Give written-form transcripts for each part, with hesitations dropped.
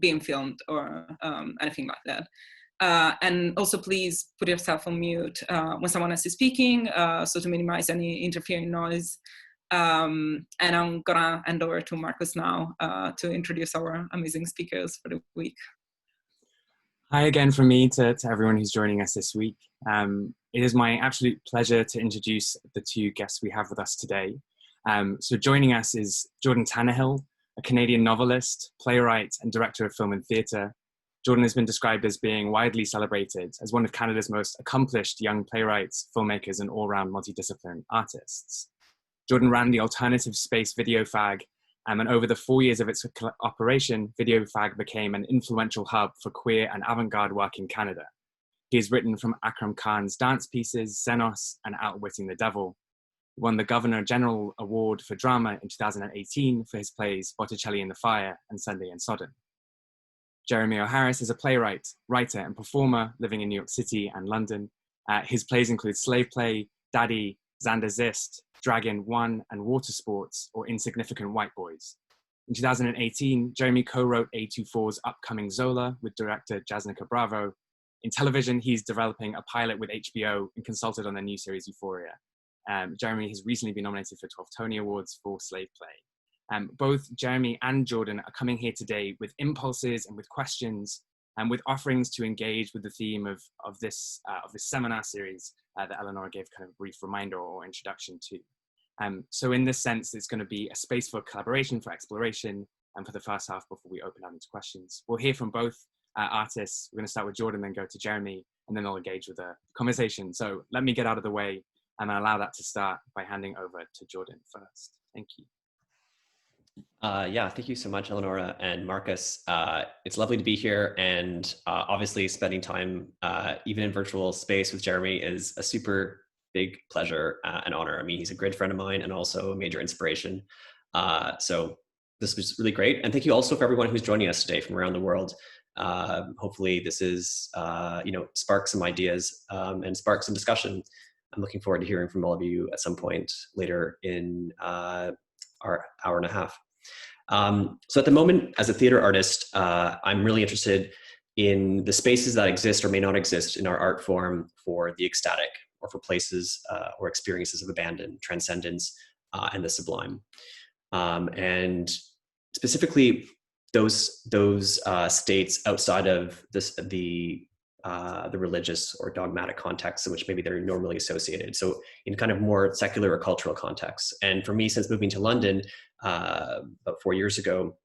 being filmed or anything like that. And also please put yourself on mute when someone else is speaking, so to minimize any interfering noise. And I'm gonna hand over to Marcus now to introduce our amazing speakers for the week. Hi again from me to everyone who's joining us this week. It is my absolute pleasure to introduce the two guests we have with us today. So joining us is Jordan Tannehill, a Canadian novelist, playwright, and director of film and theatre. Jordan has been described as being widely celebrated as one of Canada's most accomplished young playwrights, filmmakers, and all-round multidisciplinary artists. Jordan ran the alternative space VideoFag, and over the 4 years of its operation, VideoFag became an influential hub for queer and avant-garde work in Canada. He has written from Akram Khan's dance pieces, Xenos, and Outwitting the Devil. He won the Governor General Award for Drama in 2018 for his plays Botticelli in the Fire and Sunday in Sodom. Jeremy O. Harris is a playwright, writer, and performer living in New York City and London. His plays include Slave Play, Daddy, Xander Zist, Dragon 1, and Water Sports, or Insignificant White Boys. In 2018, Jeremy co-wrote A24's upcoming Zola with director Jasnica Bravo. In television, he's developing a pilot with HBO and consulted on their new series Euphoria. Jeremy has recently been nominated for 12 Tony Awards for Slave Play. Both Jeremy and Jordan are coming here today with impulses and with questions and with offerings to engage with the theme of this seminar series that Eleonora gave kind of a brief reminder or introduction to. So in this sense, it's going to be a space for collaboration, for exploration, and for the first half before we open up into questions. We'll hear from both artists. We're going to start with Jordan, then go to Jeremy, and then I'll engage with a conversation. So let me get out of the way and allow that to start by handing over to Jordan first. Thank you. Yeah, thank you so much, Eleonora and Marcus. It's lovely to be here, and obviously spending time even in virtual space with Jeremy is a super big pleasure and honor. I mean, he's a great friend of mine and also a major inspiration. So this was really great. And thank you also for everyone who's joining us today from around the world. Hopefully this is, spark some ideas and spark some discussion. I'm looking forward to hearing from all of you at some point later in our hour and a half. So at the moment, as a theater artist, I'm really interested in the spaces that exist or may not exist in our art form for the ecstatic, or for places or experiences of abandon, transcendence, and the sublime. And specifically, those states outside of the religious or dogmatic contexts in which maybe they're normally associated. So in kind of more secular or cultural contexts. And for me, since moving to London about 4 years ago,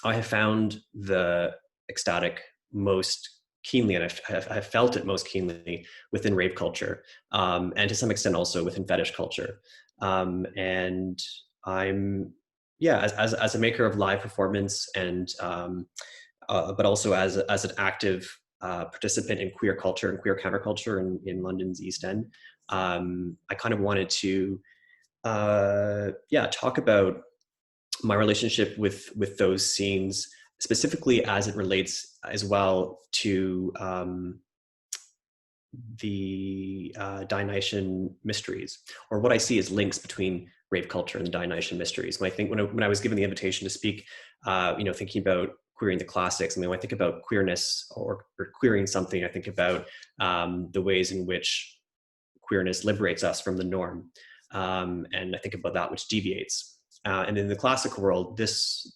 I have found the ecstatic most keenly, and I've felt it most keenly within rave culture, and to some extent also within fetish culture. And I'm, as a maker of live performance, and but also as an active participant in queer culture and queer counterculture in London's East End, I kind of wanted to, talk about my relationship with those scenes, specifically as it relates as well to the Dionysian mysteries, or what I see as links between rave culture and the Dionysian mysteries. When I was given the invitation to speak, thinking about queering the classics, I mean, when I think about queerness or queering something, I think about the ways in which queerness liberates us from the norm. And I think about that which deviates. And in the classical world, this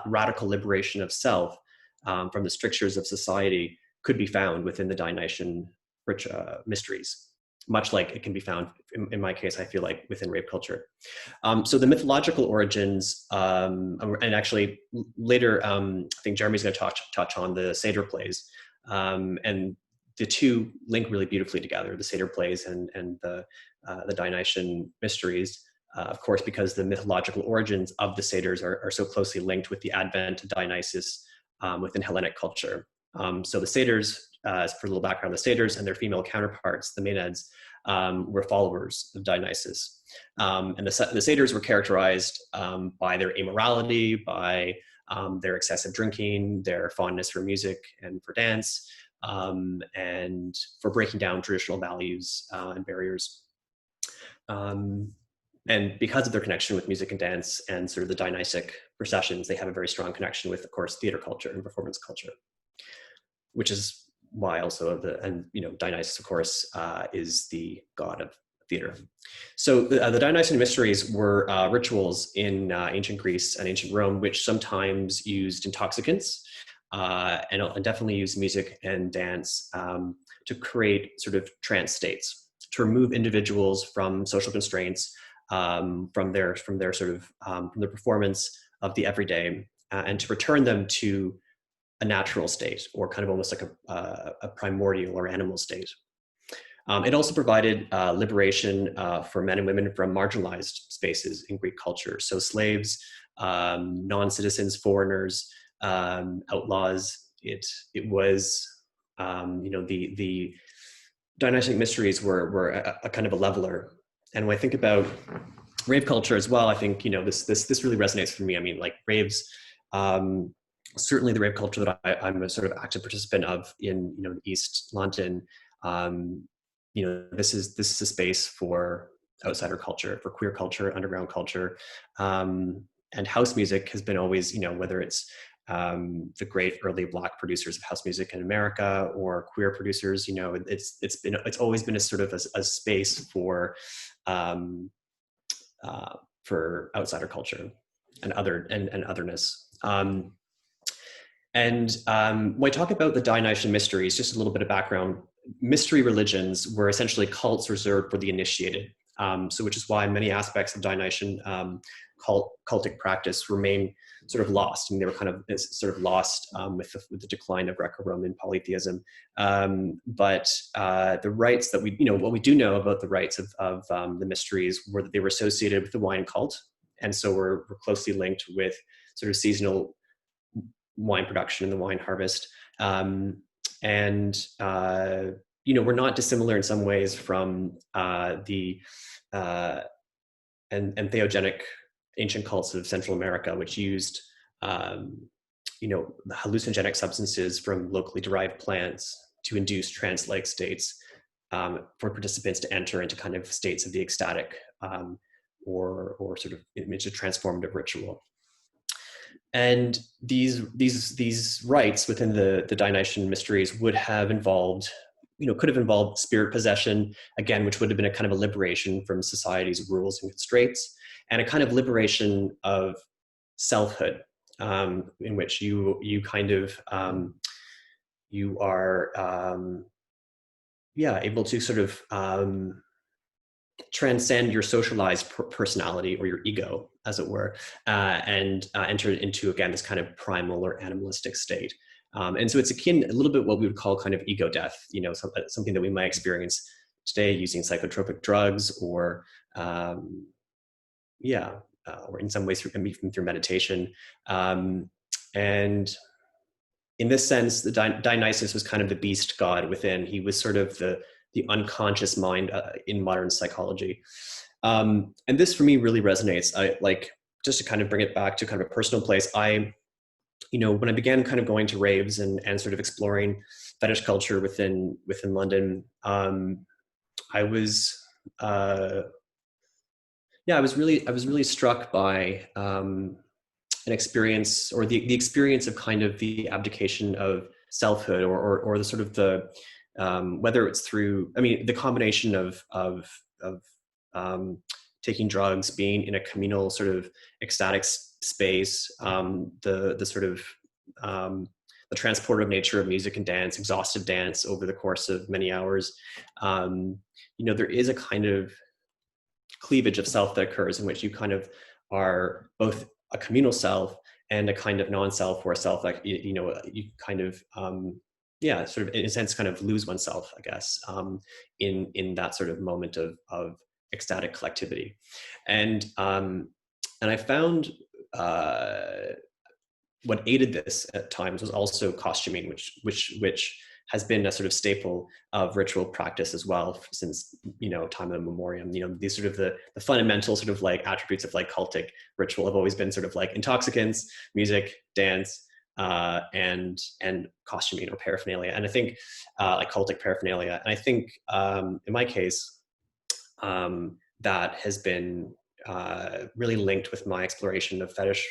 radical liberation of self from the strictures of society could be found within the Dionysian mysteries, much like it can be found, in my case, I feel like, within rape culture. So the mythological origins, and actually later, I think Jeremy's going to touch on the Seder plays, and the two link really beautifully together, the Seder plays and the Dionysian mysteries. Of course, because the mythological origins of the satyrs are so closely linked with the advent of Dionysus within Hellenic culture. So the satyrs, for a little background, the satyrs and their female counterparts, the Maenads, were followers of Dionysus. And the satyrs were characterized by their amorality, by their excessive drinking, their fondness for music and for dance, and for breaking down traditional values and barriers. and because of their connection with music and dance and sort of the Dionysic processions, they have a very strong connection with, of course, theater culture and performance culture, which is why also Dionysus, of course, is the god of theater. So the Dionysian mysteries were rituals in ancient Greece and ancient Rome, which sometimes used intoxicants and definitely used music and dance to create sort of trance states, to remove individuals from social constraints, from their performance of the everyday, and to return them to a natural state, or kind of almost like a primordial or animal state. It also provided liberation for men and women from marginalized spaces in Greek culture. So slaves, non-citizens, foreigners, outlaws. It was, the Dionysic mysteries were a kind of a leveler. And when I think about rave culture as well, I think, this really resonates for me. I mean, like raves, certainly the rave culture that I'm a sort of active participant of in, East London. This is a space for outsider culture, for queer culture, underground culture, and house music has been always, whether it's the great early Black producers of house music in America or queer producers, it's always been a sort of a space for outsider culture and otherness. When I talk about the Dionysian mysteries, just a little bit of background, mystery religions were essentially cults reserved for the initiated. So which is why many aspects of Dionysian cultic practice remain sort of lost. I mean, they were kind of sort of lost with the decline of Greco-Roman polytheism. But the rites that what we do know about the rites of the mysteries were that they were associated with the wine cult. And so we're closely linked with sort of seasonal wine production and the wine harvest. We're not dissimilar in some ways from the entheogenic ancient cults of Central America, which used hallucinogenic substances from locally derived plants to induce trance-like states for participants to enter into kind of states of the ecstatic or sort of into transformative ritual. And these rites within the Dionysian mysteries would have involved, could have involved spirit possession, again, which would have been a kind of a liberation from society's rules and constraints, and a kind of liberation of selfhood, in which you kind of you are able to sort of transcend your socialized personality or your ego, as it were, and enter into, again, this kind of primal or animalistic state. And so it's akin a little bit what we would call kind of ego death, something that we might experience today using psychotropic drugs or in some ways through meditation. And in this sense, the Dionysus was kind of the beast god within. He was sort of the unconscious mind in modern psychology. And this for me really resonates. Just to kind of bring it back to kind of a personal place, when I began kind of going to raves and sort of exploring fetish culture within London, I was really struck by an experience, or the experience of kind of the abdication of selfhood, or the sort of the whether it's through, the combination of taking drugs, being in a communal sort of ecstatic space, the sort of the transportive nature of music and dance, exhaustive dance over the course of many hours. There is a kind of cleavage of self that occurs in which you kind of are both a communal self and a kind of non-self, or a self like, you kind of, sort of in a sense, kind of lose oneself, I guess, in that sort of moment of ecstatic collectivity. And I found what aided this at times was also costuming, which has been a sort of staple of ritual practice as well since, time of memoriam. These sort of the fundamental sort of like attributes of like cultic ritual have always been sort of like intoxicants, music, dance, and costuming or paraphernalia. And I think like cultic paraphernalia. And I think in my case, that has been really linked with my exploration of fetish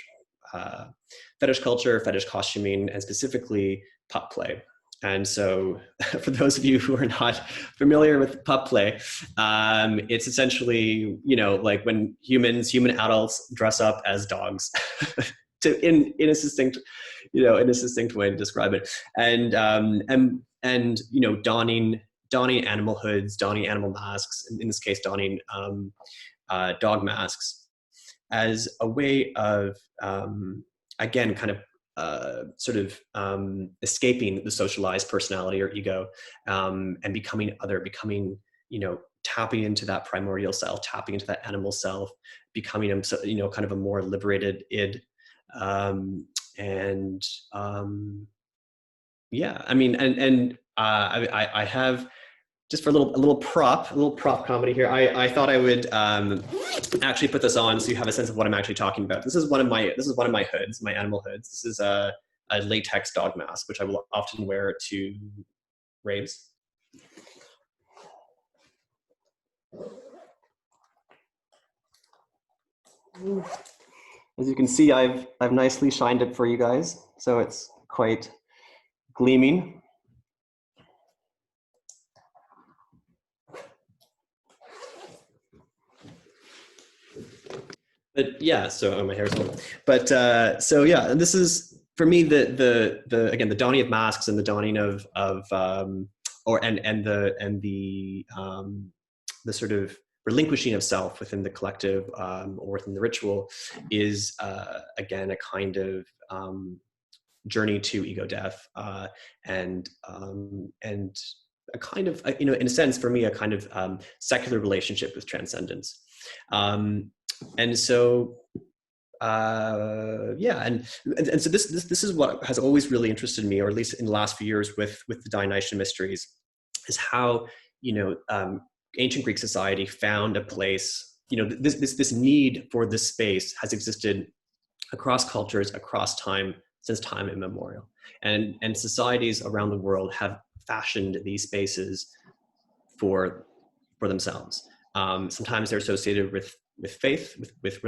culture, fetish costuming, and specifically pup play. And so for those of you who are not familiar with pup play, it's essentially, like when human adults dress up as dogs in a succinct, in a succinct way to describe it. And donning animal hoods, donning animal masks, in this case, donning dog masks, as a way of, again, kind of escaping the socialized personality or ego, and becoming other, tapping into that primordial self, tapping into that animal self, becoming, kind of a more liberated id. I have, just for a little prop comedy here, I thought I would actually put this on so you have a sense of what I'm actually talking about. This is one of my hoods, my animal hoods. This is a latex dog mask, which I will often wear to raves. As you can see, I've nicely shined it for you guys, so it's quite gleaming. But yeah, so my hair's on. But so yeah, and this is for me the donning of masks and the donning of the sort of relinquishing of self within the collective or within the ritual is again a kind of journey to ego death and a kind of in a sense for me a kind of secular relationship with transcendence. And so, and so this is what has always really interested me, or at least in the last few years with the Dionysian mysteries, is how ancient Greek society found a place. This need for this space has existed across cultures, across time, since time immemorial, and societies around the world have fashioned these spaces for themselves. Sometimes they're associated with faith, with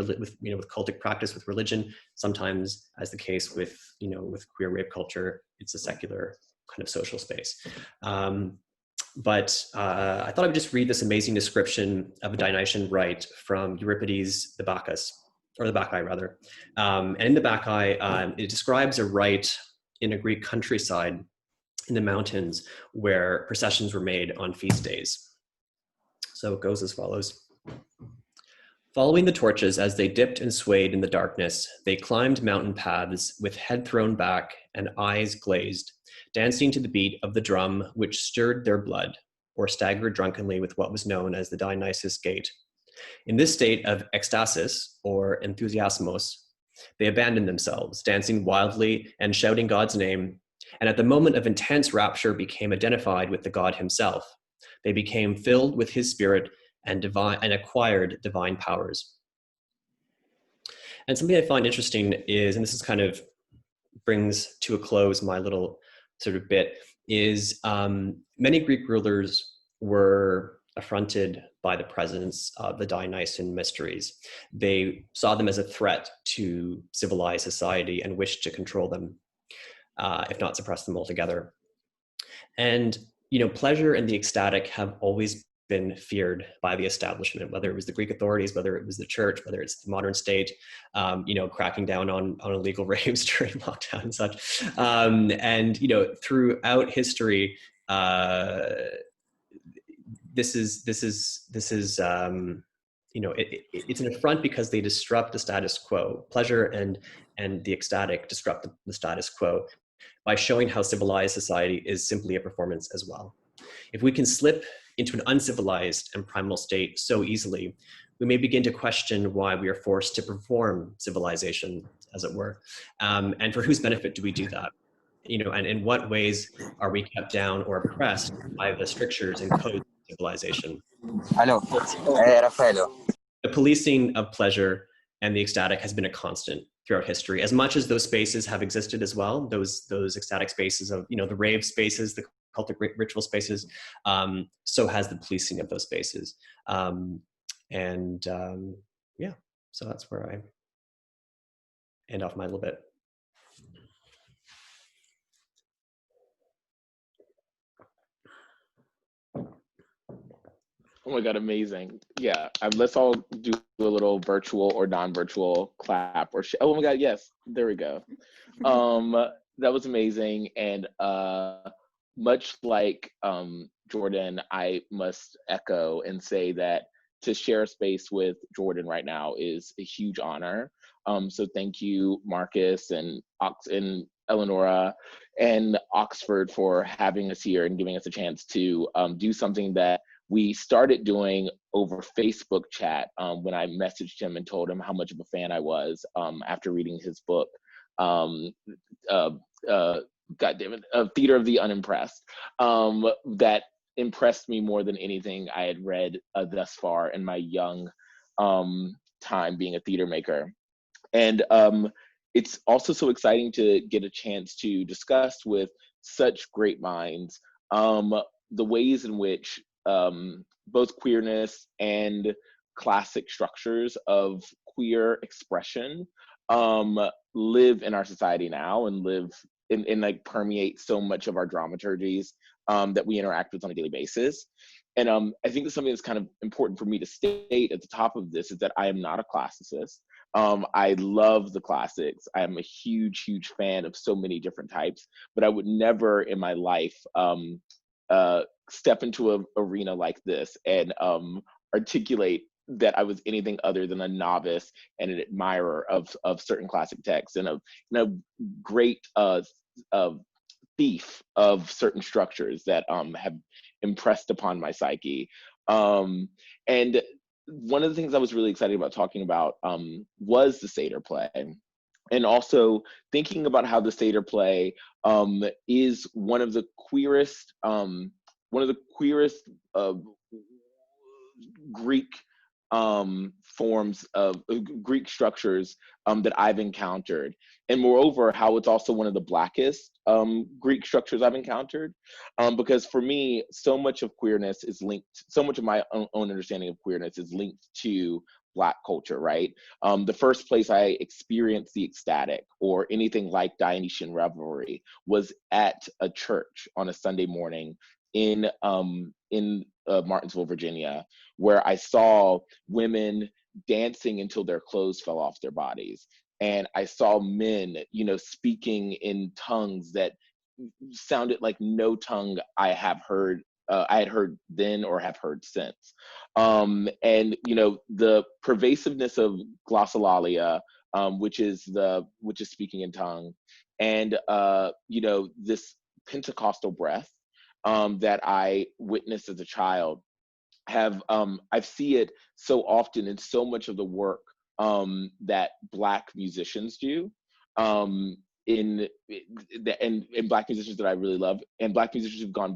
cultic practice, with religion. Sometimes, as the case with queer rape culture, it's a secular kind of social space. But I thought I would just read this amazing description of a Dionysian rite from Euripides' The Bacchus, or the Bacchae rather. And in the Bacchae, it describes a rite in a Greek countryside in the mountains where processions were made on feast days. So it goes as follows. Following the torches as they dipped and swayed in the darkness, they climbed mountain paths with head thrown back and eyes glazed, dancing to the beat of the drum which stirred their blood, or staggered drunkenly with what was known as the Dionysus Gate. In this state of ecstasis, or enthusiasmos, they abandoned themselves, dancing wildly and shouting God's name, and at the moment of intense rapture became identified with the God himself. They became filled with his spirit and acquired divine powers. And something I find interesting is, and this is kind of brings to a close my little sort of bit, is many Greek rulers were affronted by the presence of the Dionysian mysteries. They saw them as a threat to civilized society and wished to control them, if not suppress them altogether. And pleasure and the ecstatic have always been feared by the establishment, whether it was the Greek authorities, whether it was the church, whether it's the modern state, cracking down on illegal raves during lockdown and such. And throughout history, this is it's an affront because they disrupt the status quo. Pleasure and the ecstatic disrupt the status quo by showing how civilized society is simply a performance as well. If we can slip into an uncivilized and primal state so easily, we may begin to question why we are forced to perform civilization, as it were, and for whose benefit do we do that? And in what ways are we kept down or oppressed by the strictures and codes of civilization? Hello, Raffaello. The policing of pleasure and the ecstatic has been a constant throughout history, as much as those spaces have existed as well, those ecstatic spaces of, the rave spaces, the cultic ritual spaces, so has the policing of those spaces. yeah, so that's where I end off my little bit. Oh my God, amazing. Yeah, let's all do a little virtual or non-virtual clap or oh my God, yes, there we go. That was amazing. And much like Jordan, I must echo and say that to share a space with Jordan right now is a huge honor. So thank you, Marcus and Eleonora and Oxford for having us here and giving us a chance to do something that we started doing over Facebook chat when I messaged him and told him how much of a fan I was after reading his book, God damn it, Theater of the Unimpressed, that impressed me more than anything I had read thus far in my young time being a theater maker. And it's also so exciting to get a chance to discuss with such great minds the ways in which both queerness and classic structures of queer expression live in our society now and live in like permeate so much of our dramaturgies that we interact with on a daily basis. And I think that something that's kind of important for me to state at the top of this is that I am not a classicist. I love the classics. I am a huge, huge fan of so many different types, but I would never in my life step into an arena like this and articulate that I was anything other than a novice and an admirer of certain classic texts and a great thief of certain structures that have impressed upon my psyche. And one of the things I was really excited about talking about was the Seder play. And also thinking about how the Seder play is one of the queerest Greek forms of Greek structures that I've encountered. And moreover, how it's also one of the Blackest Greek structures I've encountered. Because for me, so much of queerness is linked, so much of my own understanding of queerness is linked to Black culture, right? The first place I experienced the ecstatic or anything like Dionysian revelry was at a church on a Sunday morning in Martinsville, Virginia, where I saw women dancing until their clothes fell off their bodies. And I saw men, speaking in tongues that sounded like no tongue I had heard then or have heard since. And, the pervasiveness of glossolalia, which is speaking in tongue, and, this Pentecostal breath that I witnessed as a child I see it so often in so much of the work that Black musicians do, and Black musicians that I really love, and Black musicians who've gotten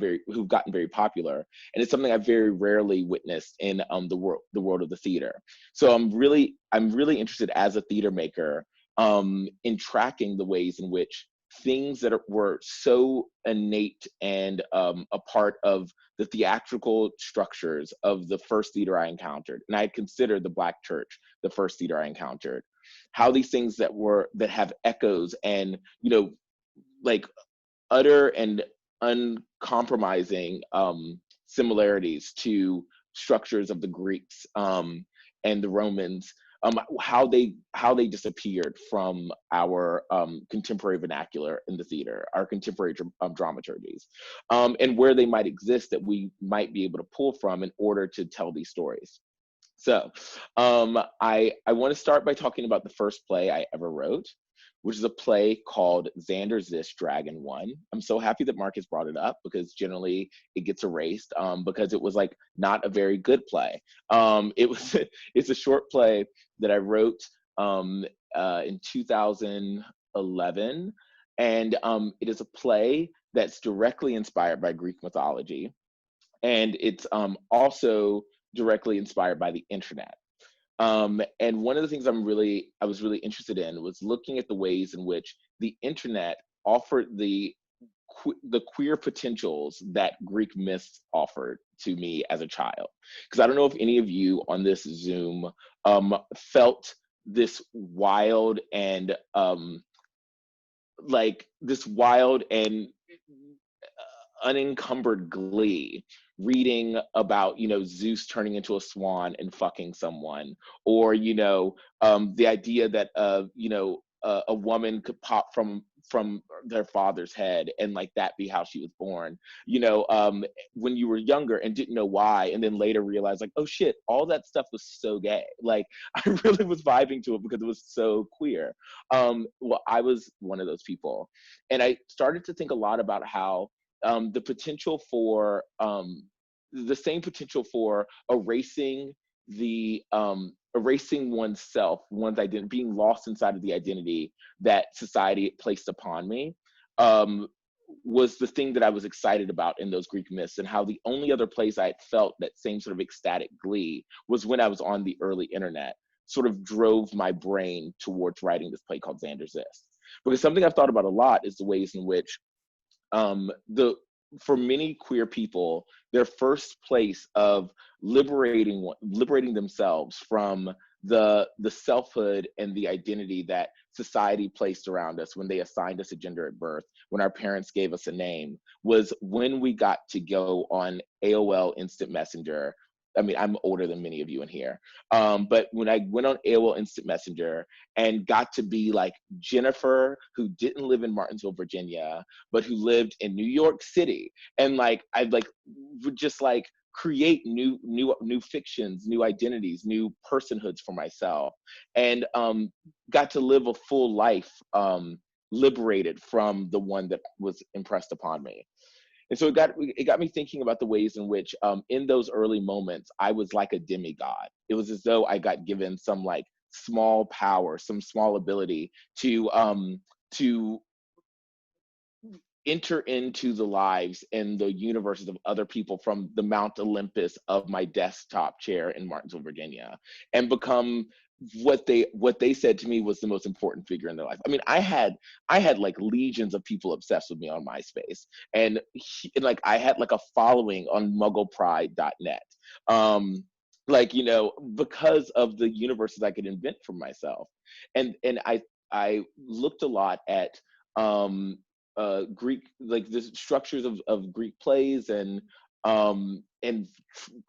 very popular, and it's something I've very rarely witnessed in the world of the theater. So I'm really interested as a theater maker in tracking the ways in which things that were so innate and a part of the theatrical structures of the first theater I encountered, and I consider the Black church the first theater I encountered, how these things that have echoes and, like utter and uncompromising similarities to structures of the Greeks and the Romans, how they disappeared from our contemporary vernacular in the theater, our contemporary dramaturgies, and where they might exist that we might be able to pull from in order to tell these stories. So I want to start by talking about the first play I ever wrote, which is a play called Xander Zisch Dragon One. I'm so happy that Marcus brought it up because generally it gets erased because it was like not a very good play. It's a short play that I wrote in 2011, and it is a play that's directly inspired by Greek mythology, and it's also directly inspired by the internet. And one of the things I was really interested in was looking at the ways in which the internet offered the the queer potentials that Greek myths offered to me as a child. Because I don't know if any of you on this Zoom felt this wild and unencumbered glee reading about, you know, Zeus turning into a swan and fucking someone, or, you know, the idea that you know, a woman could pop from their father's head and like that be how she was born, you know, when you were younger and didn't know why, and then later realized like, oh shit, all that stuff was so gay. Like I really was vibing to it because it was so queer. Well, I was one of those people, and I started to think a lot about how the potential for the same potential for erasing oneself, one's identity, being lost inside of the identity that society placed upon me, was the thing that I was excited about in those Greek myths, and how the only other place I had felt that same sort of ecstatic glee was when I was on the early internet, sort of drove my brain towards writing this play called Xander's List. Because something I've thought about a lot is the ways in which for many queer people, their first place of liberating themselves from the selfhood and the identity that society placed around us when they assigned us a gender at birth, when our parents gave us a name, was when we got to go on AOL Instant Messenger. I mean, I'm older than many of you in here, but when I went on AOL Instant Messenger and got to be like Jennifer, who didn't live in Martinsville, Virginia, but who lived in New York City, and like I like would just like create new fictions, new identities, new personhoods for myself, and got to live a full life, liberated from the one that was impressed upon me. And so it got me thinking about the ways in which in those early moments, I was like a demigod. It was as though I got given some like small power, some small ability to enter into the lives and the universes of other people from the Mount Olympus of my desktop chair in Martinsville, Virginia, and become what they said to me was the most important figure in their life. I mean, I had like legions of people obsessed with me on MySpace, and like I had like a following on mugglepride.net, like, you know, because of the universes I could invent for myself. And I looked a lot at Greek, like the structures of Greek plays, and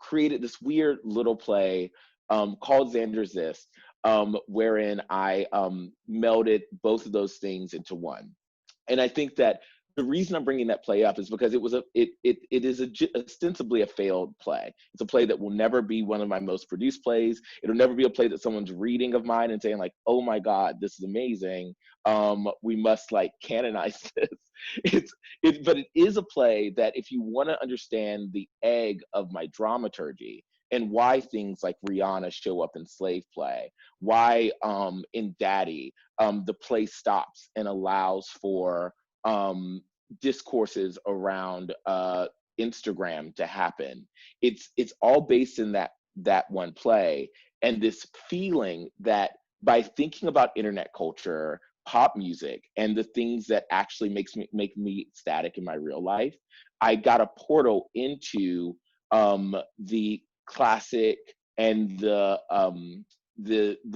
created this weird little play called Xander's List, wherein I melded both of those things into one. And I think that the reason I'm bringing that play up is because it is ostensibly a failed play. It's a play that will never be one of my most produced plays. It'll never be a play that someone's reading of mine and saying like, oh my God, this is amazing. We must like canonize this. But it is a play that if you want to understand the egg of my dramaturgy, and why things like Rihanna show up in Slave Play, why in Daddy the play stops and allows for discourses around Instagram to happen. It's all based in that one play, and this feeling that by thinking about internet culture, pop music, and the things that actually make me ecstatic in my real life, I got a portal into the classic and the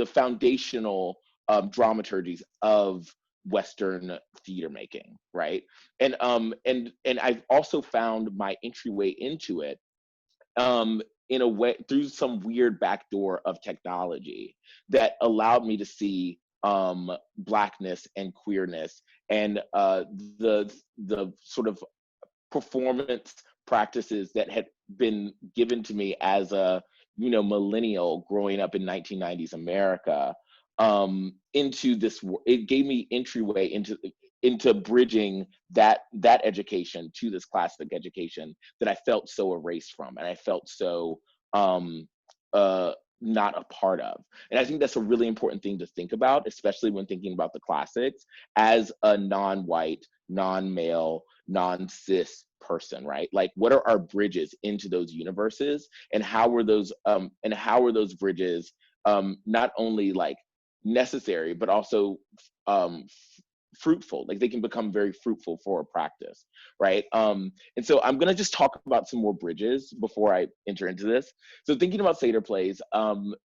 foundational dramaturgies of Western theater making, right? And I've also found my entryway into it in a way through some weird backdoor of technology that allowed me to see Blackness and queerness and the sort of performance practices that had been given to me as a, you know, millennial growing up in 1990s America, into this. It gave me entryway into bridging that education to this classic education that I felt so erased from, and I felt so not a part of. And I think that's a really important thing to think about, especially when thinking about the classics as a non-white, non-male, non-cis person, right? Like, what are our bridges into those universes, and how were those bridges not only like necessary but also fruitful. Like they can become very fruitful for a practice, right? And so I'm gonna just talk about some more bridges before I enter into this. So thinking about Seder plays, and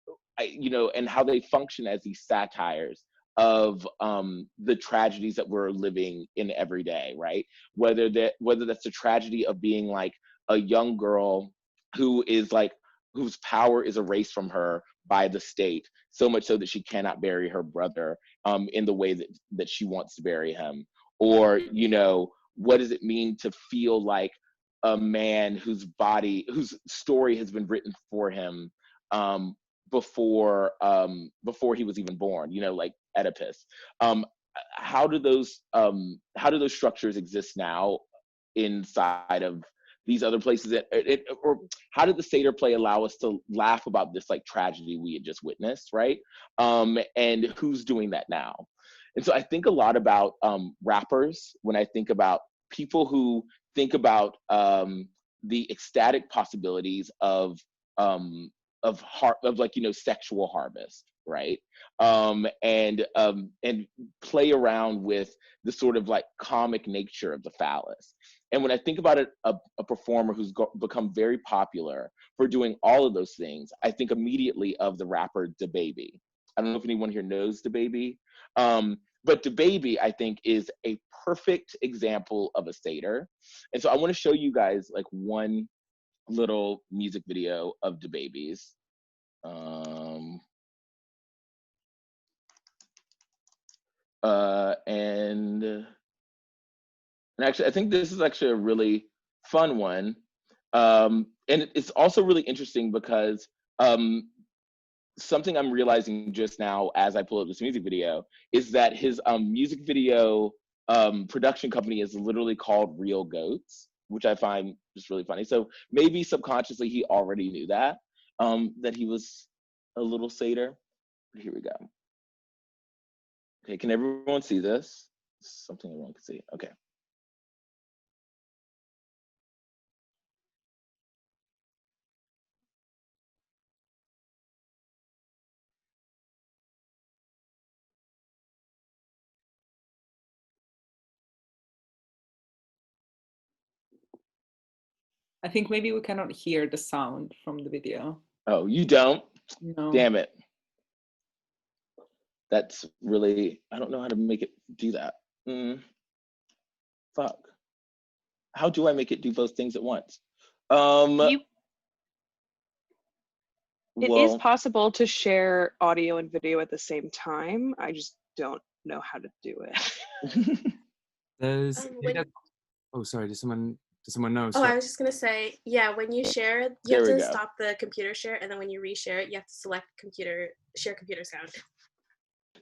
how they function as these satires of the tragedies that we're living in every day, right? Whether that's the tragedy of being like a young girl who is like whose power is erased from her by the state, so much so that she cannot bury her brother in the way that she wants to bury him. Or, what does it mean to feel like a man whose story has been written for him before he was even born, like Oedipus. How do those structures exist now inside of these other places, or how did the Seder play allow us to laugh about this like tragedy we had just witnessed, right? And who's doing that now? And so I think a lot about rappers when I think about people who think about the ecstatic possibilities of sexual harvest, right? And play around with the sort of like comic nature of the phallus. And when I think about it, a performer who's become very popular for doing all of those things, I think immediately of the rapper DaBaby. I don't know if anyone here knows DaBaby, but DaBaby, I think, is a perfect example of a Seder. And so I want to show you guys like one little music video of DaBaby's. And actually, I think this is actually a really fun one. And it's also really interesting because something I'm realizing just now as I pull up this music video is that his music video production company is literally called Real Goats, which I find just really funny. So maybe subconsciously he already knew that he was a little Seder. Here we go. Okay, can everyone see this? Something everyone can see. Okay. I think maybe we cannot hear the sound from the video. Oh, you don't? No. Damn it. That's really, I don't know how to make it do that. Fuck. How do I make it do both things at once? It is possible to share audio and video at the same time. I just don't know how to do it. Sorry, does someone know? Oh, I was just gonna say, yeah, when you share, you have to stop the computer share, and then when you reshare it, you have to select share computer sound.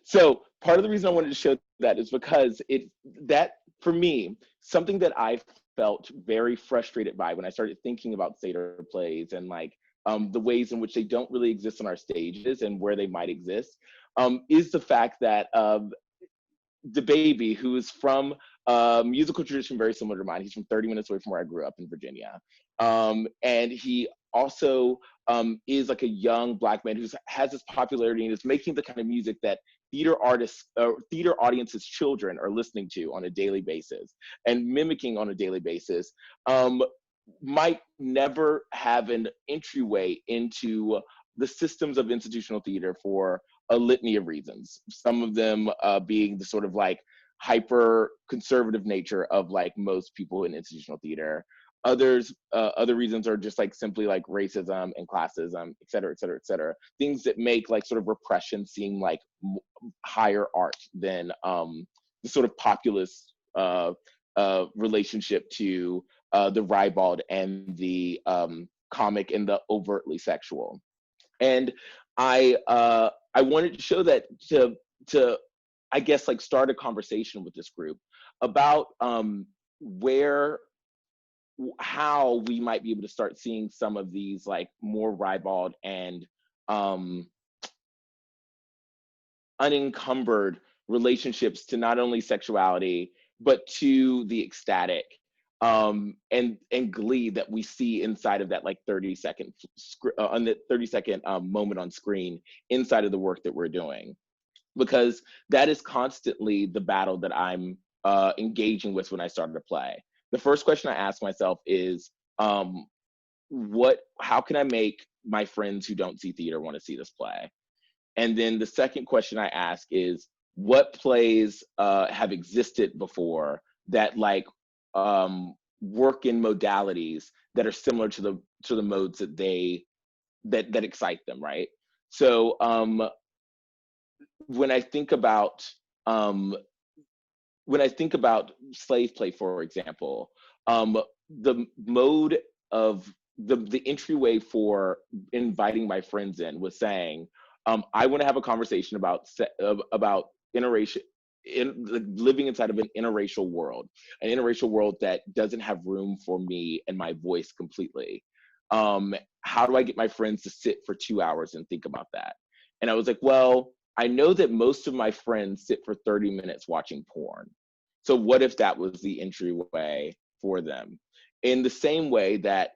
So part of the reason I wanted to show that is because for me, something that I felt very frustrated by when I started thinking about Seder plays and like the ways in which they don't really exist on our stages and where they might exist, is the fact that DaBaby, who is from a musical tradition very similar to mine. He's from 30 minutes away from where I grew up in Virginia. And he also is like a young Black man who has this popularity and is making the kind of music that theater audiences' children are listening to on a daily basis and mimicking on a daily basis, might never have an entryway into the systems of institutional theater for a litany of reasons. Some of them being the sort of like hyper conservative nature of like most people in institutional theater. Other reasons are just like simply like racism and classism, et cetera, et cetera, et cetera. Things that make like sort of repression seem like higher art than the sort of populist relationship to the ribald and the comic and the overtly sexual. And I wanted to show that to I guess like start a conversation with this group about how we might be able to start seeing some of these like more ribald and unencumbered relationships to not only sexuality but to the ecstatic and glee that we see inside of that like 30-second on the 30-second moment on screen inside of the work that we're doing. because that is constantly the battle that I'm engaging with when I started to play. The first question I ask myself is, how can I make my friends who don't see theater want to see this play? And then the second question I ask is, what plays have existed before that work in modalities that are similar to the modes that excite them, right? So when I think about slave play, for example, the mode of the entryway for inviting my friends in was saying, I want to have a conversation about interracial, living inside of an interracial world that doesn't have room for me and my voice completely. How do I get my friends to sit for 2 hours and think about that? And I was like, well, I know that most of my friends sit for 30 minutes watching porn. So what if that was the entryway for them? In the same way that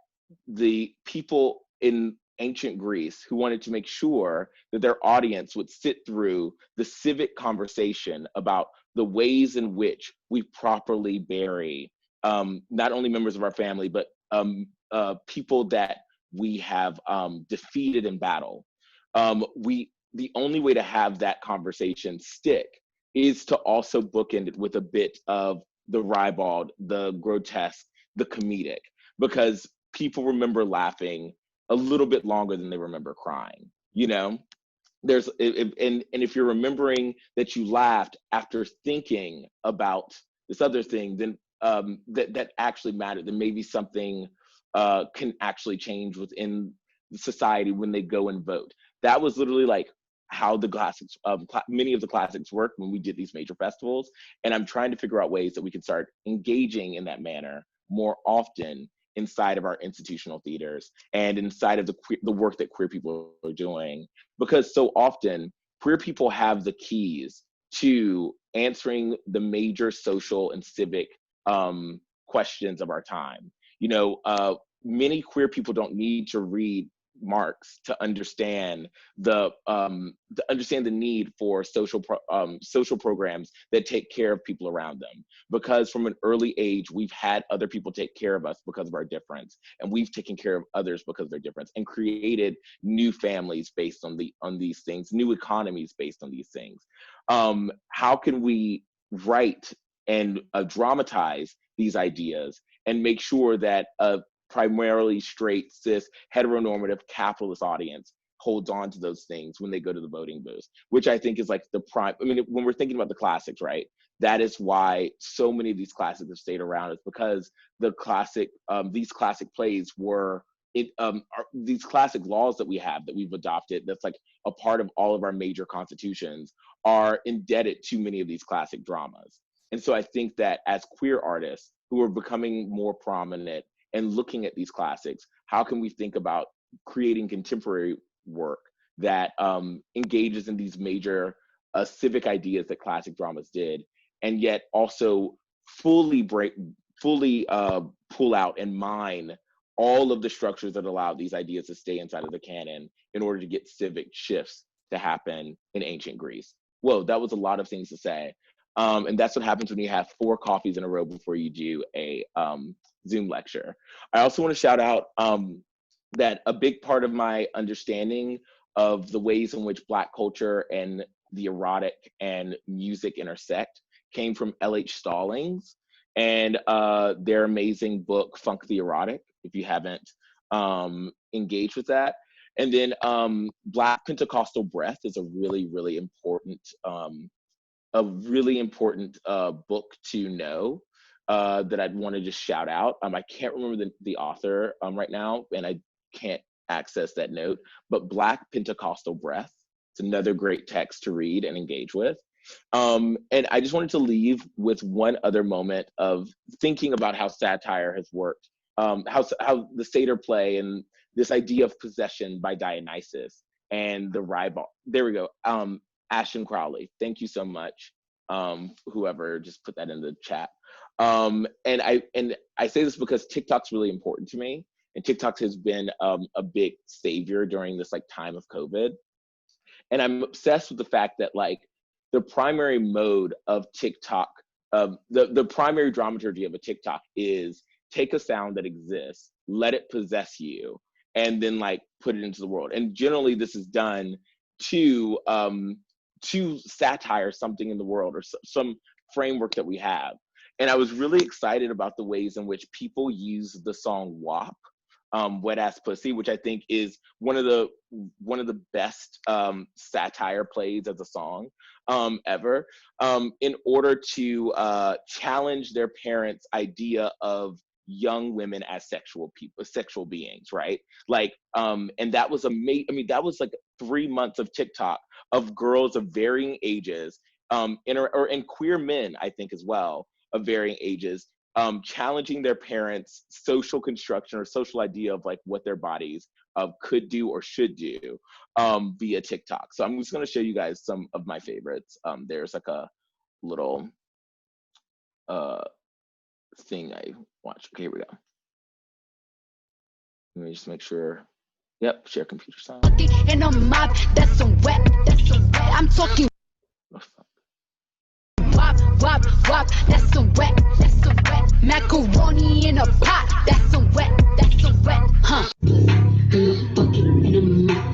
the people in ancient Greece who wanted to make sure that their audience would sit through the civic conversation about the ways in which we properly bury not only members of our family, but people that we have defeated in battle. The only way to have that conversation stick is to also bookend it with a bit of the ribald, the grotesque, the comedic, because people remember laughing a little bit longer than they remember crying. You know, and if you're remembering that you laughed after thinking about this other thing, then that actually mattered. Then maybe something can actually change within society when they go and vote. That was literally like how the classics, many of the classics worked when we did these major festivals. And I'm trying to figure out ways that we can start engaging in that manner more often inside of our institutional theaters and inside of the work that queer people are doing. Because so often queer people have the keys to answering the major social and civic questions of our time. You know, many queer people don't need to read Marx to understand the need for social programs that take care of people around them, because from an early age we've had other people take care of us because of our difference, and we've taken care of others because of their difference, and created new families based on these things, new economies based on these things. How can we write and dramatize these ideas and make sure that primarily straight, cis, heteronormative, capitalist audience holds on to those things when they go to the voting booth, which I think is like the prime. I mean, when we're thinking about the classics, right? That is why so many of these classics have stayed around, is because these classic plays were, these classic laws that we have, that we've adopted, that's like a part of all of our major constitutions, are indebted to many of these classic dramas. And so I think that as queer artists who are becoming more prominent and looking at these classics, how can we think about creating contemporary work that engages in these major civic ideas that classic dramas did, and yet also fully pull out and mine all of the structures that allow these ideas to stay inside of the canon in order to get civic shifts to happen in ancient Greece. Whoa, that was a lot of things to say. And that's what happens when you have 4 coffees in a row before you do a Zoom lecture. I also want to shout out that a big part of my understanding of the ways in which Black culture and the erotic and music intersect came from L.H. Stallings and their amazing book, Funk the Erotic, if you haven't engaged with that. And then Black Pentecostal Breath is a really, really important book to know that I'd want to just shout out. I can't remember the author right now, and I can't access that note, but Black Pentecostal Breath, it's another great text to read and engage with. And I just wanted to leave with one other moment of thinking about how satire has worked, how the satyr play and this idea of possession by Dionysus and the ribald. There we go. Ashton Crowley, thank you so much. Whoever just put that in the chat. And I say this because TikTok's really important to me, and TikTok has been a big savior during this like time of COVID. And I'm obsessed with the fact that like the primary mode of TikTok, the primary dramaturgy of a TikTok is take a sound that exists, let it possess you, and then like put it into the world. And generally this is done to satire something in the world or some framework that we have. And I was really excited about the ways in which people use the song WAP, Wet Ass Pussy, which I think is one of the best satire plays as a song ever, in order to challenge their parents' idea of young women as sexual beings, right? Like, and that was amazing. I mean, that was like 3 months of TikTok of girls of varying ages, and queer men, I think, as well, of varying ages, challenging their parents' social construction or social idea of like what their bodies could do or should do via TikTok. So I'm just going to show you guys some of my favorites. There's like a little thing I watched. Okay, here we go. Let me just make sure. Yep, share computer sound. In a mob, that's some wet, I'm talking. Wop, wop, wop, that's some wet, macaroni in a pot, that's some wet, huh? Bucket in a mop,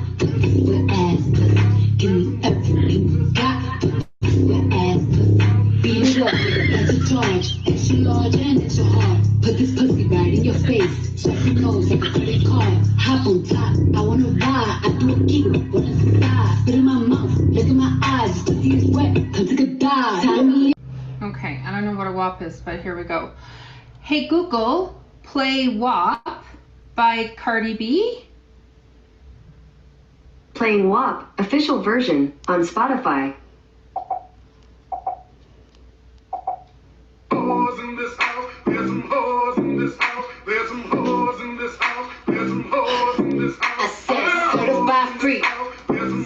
wet ass pussy, give me everything you got, wet ass pussy, beat it up, extra large and extra hard, put this pussy right in your face, swipe your nose like a credit card, hop on top, I wanna ride, I do a giggle, what is the size, spit in my mouth, look in my eyes, this pussy is wet, come take a dive, tie me. Okay, I don't know what a WAP is, but here we go. Hey Google, play WAP by Cardi B. Playing WAP, official version, on Spotify. Whores in this house, there's some whores in this house, there's some whores in this house, there's some whores in this house. I said certified free,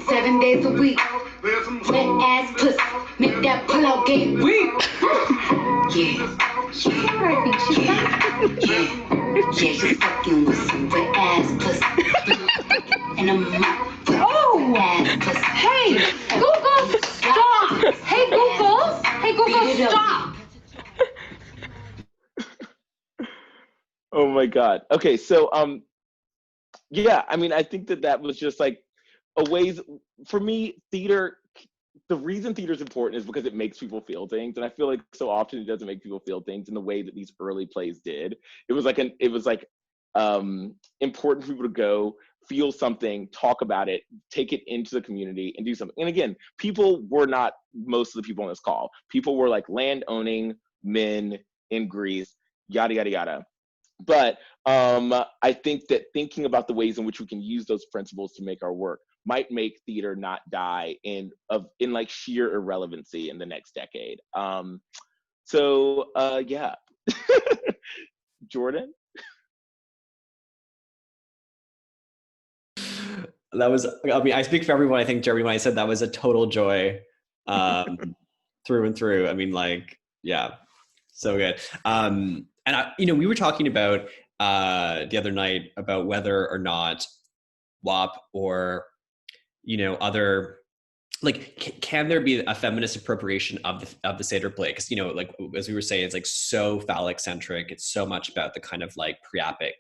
7 days a week, wet ass pussy, make that pull out game weak. Yeah, she's I think she's yeah, she's fucking with some wet ass pussy, and I'm ass pussy. Hey, Google, stop! Hey Google, stop! Oh my God. Okay, so yeah, I mean, I think that was just like a ways for me. Theater, the reason theater is important is because it makes people feel things, and I feel like so often it doesn't make people feel things in the way that these early plays did. It was like important for people to go feel something, talk about it, take it into the community, and do something. And again, people were not most of the people on this call. People were like land owning men in Greece, yada yada yada. But I think that thinking about the ways in which we can use those principles to make our work might make theater not die in like sheer irrelevancy in the next decade. Yeah. Jordan? That was, I mean, I speak for everyone. I think Jeremy, when I said that was a total joy through and through. I mean, like, yeah, so good. And we were talking about the other night about whether or not WAP or, other, like, can there be a feminist appropriation of the Seder play? Because, like, as we were saying, it's like so phallic centric. It's so much about the kind of like priapic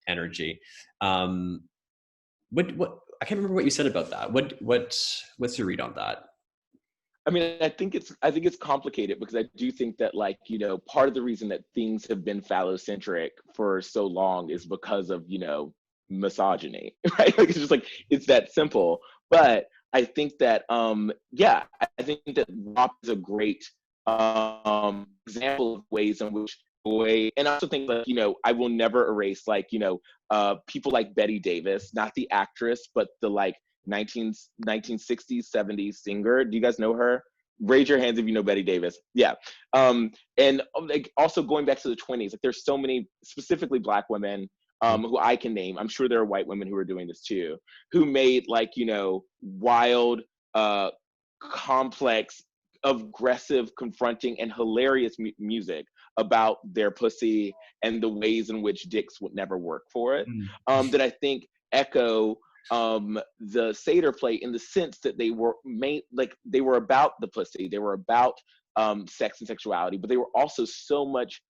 energy. What I can't remember what you said about that. What's your read on that? I mean, I think it's complicated because I do think that, like, part of the reason that things have been phallocentric for so long is because of, misogyny, right? Like, it's just like, it's that simple. But I think that, I think that WAP is a great example of ways in which and I also think that, I will never erase, like, people like Betty Davis, not the actress, but the like 1960s, 70s singer. Do you guys know her? Raise your hands if you know Betty Davis. Yeah. And like also going back to the 20s, like there's so many specifically Black women who I can name. I'm sure there are white women who are doing this too, who made like, wild, complex, aggressive, confronting, and hilarious music about their pussy and the ways in which dicks would never work for it. That I think echo the Seder play in the sense that they were they were about the pussy, they were about sex and sexuality, but they were also so much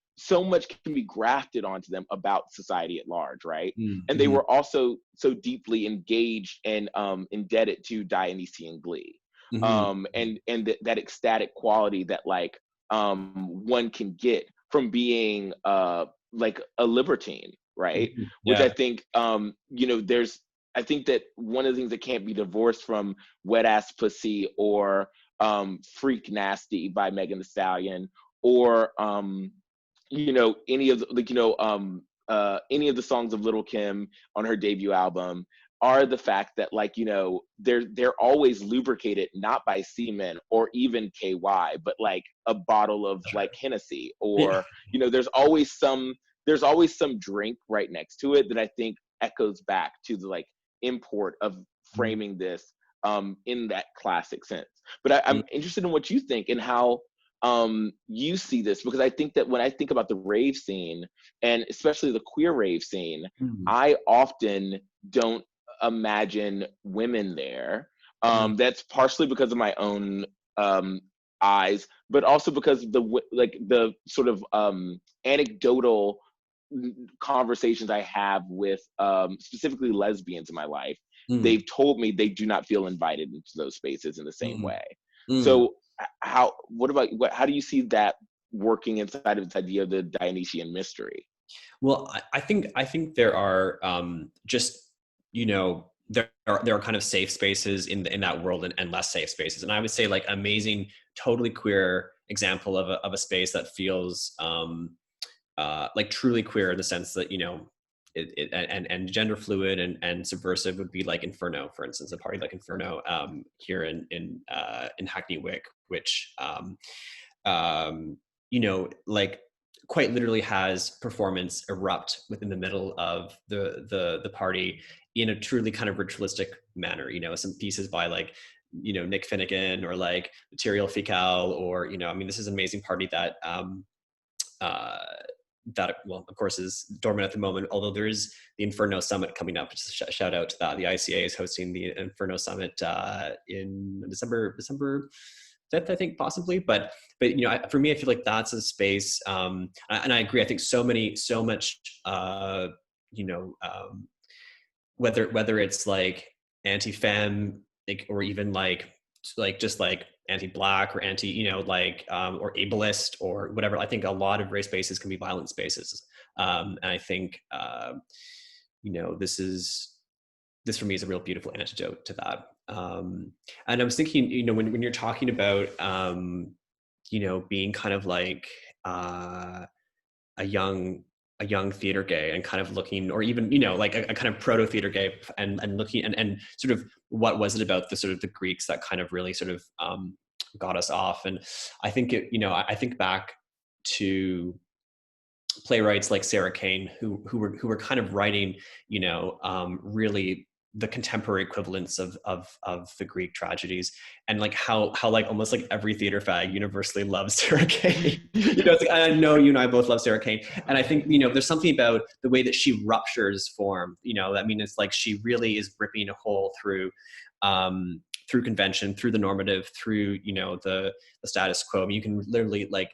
can be grafted onto them about society at large, right? And they were also so deeply engaged and indebted to Dionysian glee, and that ecstatic quality that like one can get from being like a libertine, right? Which I think I think that one of the things that can't be divorced from Wet Ass Pussy or Freak Nasty by Megan Thee Stallion or any of the any of the songs of Lil' Kim on her debut album are the fact that they're always lubricated not by semen or even KY, but like a bottle of like Hennessy or there's always some drink right next to it that I think echoes back to the like import of framing this in that classic sense. But I'm interested in what you think and how you see this, because I think that when I think about the rave scene and especially the queer rave scene, I often don't imagine women there. That's partially because of my own eyes, but also because the sort of anecdotal conversations I have with specifically lesbians in my life, they've told me they do not feel invited into those spaces in the same way. So how do you see that working inside of this idea of the Dionysian mystery? Well, I think there are there are kind of safe spaces in that world and less safe spaces, and I would say like amazing, totally queer example of a space that feels like truly queer in the sense that and gender fluid and subversive would be like Inferno, for instance, a party like Inferno here in Hackney Wick, which like quite literally has performance erupt within the middle of the party in a truly kind of ritualistic manner. Some pieces by like Nick Finnegan or like Material Fecal or this is an amazing party that that, well, of course, is dormant at the moment, although there is the Inferno Summit coming up. Just a shout out to that. The ICA is hosting the Inferno Summit in December 5th, I think, possibly. But for me, I feel like that's a space, and I agree. I think so much, whether it's like anti-femme, like, or even like just like anti-Black or anti, or ableist or whatever. I think a lot of race spaces can be violent spaces. And I think, this for me is a real beautiful antidote to that. And I was thinking, when you're talking about, being kind of like a young theater gay and kind of looking, or even, like a kind of proto theater gay and looking and sort of what was it about the sort of the Greeks that kind of really sort of got us off. And I think I think back to playwrights like Sarah Kane who were kind of writing, really the contemporary equivalents of the Greek tragedies, and like how like almost like every theater fag universally loves Sarah Kane. It's like, I know you and I both love Sarah Kane, and I think there's something about the way that she ruptures form. It's like she really is ripping a hole through convention, through the normative, through the status quo. I mean, you can literally like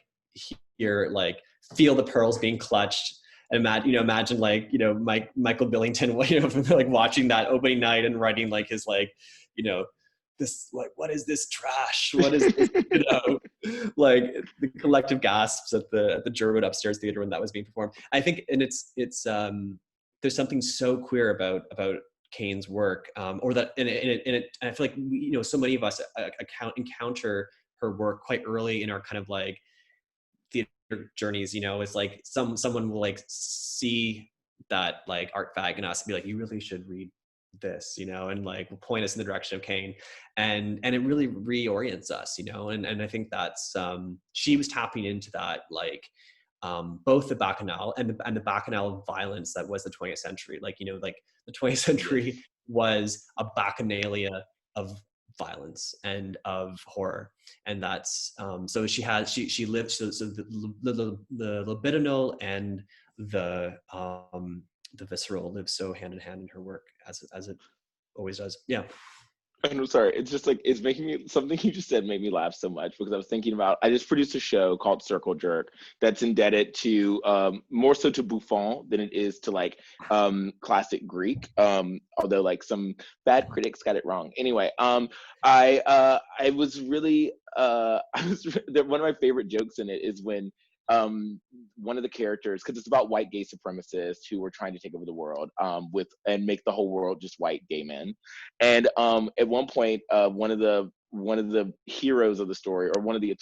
hear, like, feel the pearls being clutched. And imagine like, Michael Billington, like watching that opening night and writing like his, like, this, like, what is this trash? What is this, like the collective gasps at the Jerwood Upstairs Theater when that was being performed. I think, and it's there's something so queer about Kane's work, or that, and I feel like so many of us encounter her work quite early in our kind of like theater journeys. It's like someone will like see that like art fag in us and be like, you really should read this, and like will point us in the direction of Kane, and it really reorients us, and I think that's she was tapping into that, like both the bacchanal and the bacchanal violence that was the 20th century. Like, like the 20th century was a bacchanalia of violence and of horror, and that's so she lived, so the libidinal and the visceral live so hand in hand in her work, as it always does. Yeah. And I'm sorry, it's just like, it's making me, something you just said made me laugh so much, because I was thinking about, I just produced a show called Circle Jerk that's indebted to, more so to Buffon than it is to like classic Greek, although like some bad critics got it wrong. Anyway, I was really, one of my favorite jokes in it is when one of the characters, because it's about white gay supremacists who were trying to take over the world and make the whole world just white gay men. And at one point, one of the heroes of the story, or one of the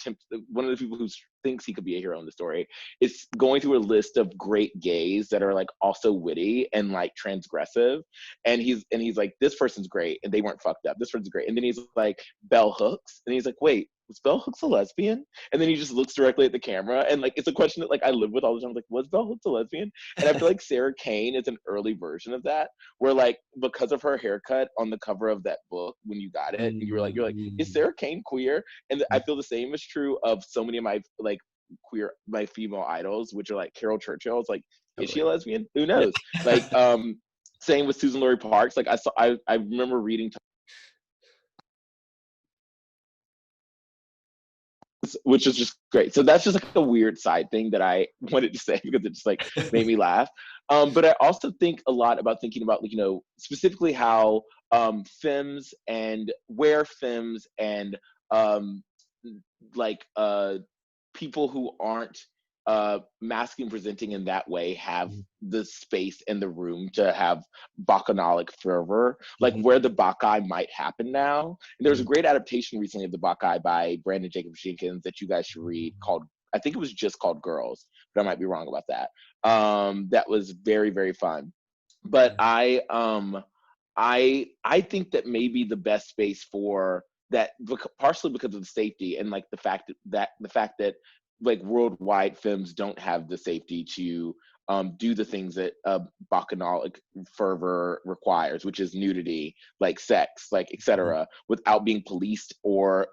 people who thinks he could be a hero in the story, is going through a list of great gays that are like also witty and like transgressive. And he's like, this person's great, and they weren't fucked up. This person's great. And then he's like, Bell Hooks, and he's like, wait, was Bell Hooks a lesbian? And then he just looks directly at the camera, and like, it's a question that like I live with all the time. Like, was Bell Hooks a lesbian? And I feel like Sarah Kane is an early version of that, where like, because of her haircut on the cover of that book when you got it, and you're like, is Sarah Kane queer? And I feel the same is true of so many of my like my female idols, which are like Carol Churchill. It's like, is she a lesbian? Who knows? Like, same with Susan Laurie Parks. Like I remember reading, which is just great. So that's just like a weird side thing that I wanted to say, because it just like made me laugh. But I also think a lot about thinking about, like, you know, specifically how femmes and where femmes and people who aren't masculine presenting in that way have the space and the room to have bacchanalic fervor, like where the Bacchae might happen now. And there's a great adaptation recently of the Bacchae by Brandon Jacob Jenkins that you guys should read, called, I think it was just called Girls, but I might be wrong about that. That was very, very fun. But I think that maybe the best space for that, partially because of the safety and like the fact that like worldwide femmes don't have the safety to do the things that bacchanalic fervor requires, which is nudity, like sex, like etc., without being policed or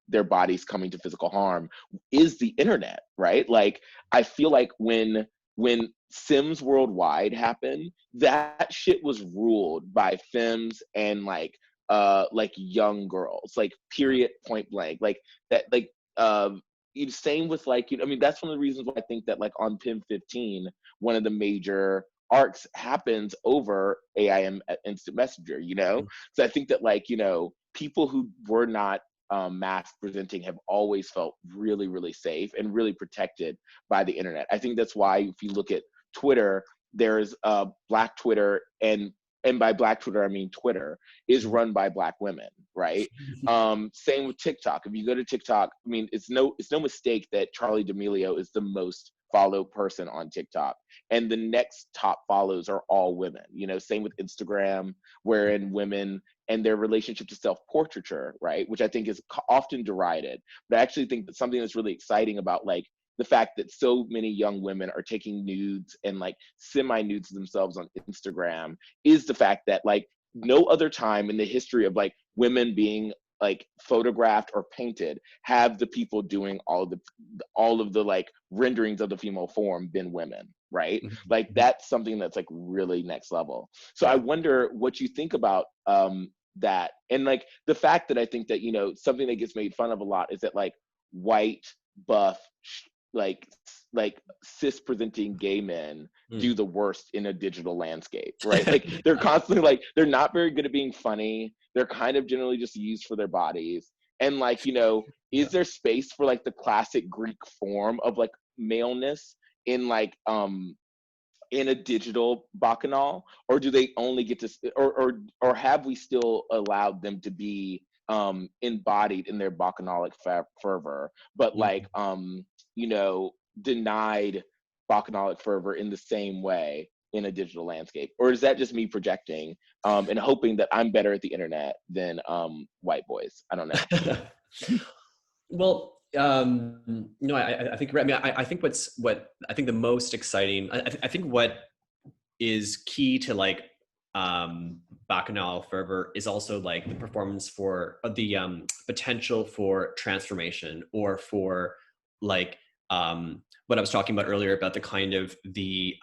their bodies coming to physical harm, is the internet, right? Like, I feel like when Sims Worldwide happened, that shit was ruled by femmes and like young girls, like period, point blank, like that, like same with like, you know, I mean, that's one of the reasons why I think that like on PIM 15, one of the major arcs happens over AIM Instant Messenger, you know? So I think that like, you know, people who were not mask presenting have always felt really, really safe and really protected by the internet. I think that's why if you look at Twitter, there's Black Twitter, and by Black Twitter, I mean Twitter is run by Black women, right? Same with TikTok. If you go to TikTok, I mean, it's no mistake that Charli D'Amelio is the most followed person on TikTok, and the next top follows are all women. You know, same with Instagram, wherein women and their relationship to self-portraiture, right, which I think is often derided. But I actually think that something that's really exciting about like the fact that so many young women are taking nudes and like semi-nudes of themselves on Instagram is the fact that like no other time in the history of like women being like photographed or painted have the people doing all of the like renderings of the female form been women, right? Like that's something that's like really next level. So I wonder what you think about that, and like the fact that I think that, you know, something that gets made fun of a lot is that like white buff like cis presenting gay men do the worst in a digital landscape, right? Like they're constantly like, they're not very good at being funny, they're kind of generally just used for their bodies, and like, you know, is there space for like the classic Greek form of like maleness in like in a digital bacchanal, or do they only get to, or have we still allowed them to be embodied in their bacchanalic fervor, but like you know, denied bacchanalic fervor in the same way in a digital landscape? Or is that just me projecting and hoping that I'm better at the internet than white boys? I don't know. Well, no, I think, I mean, I think I think the most exciting, I think what is key to like bacchanal fervor is also like the performance for the potential for transformation, or for like what I was talking about earlier about the kind of the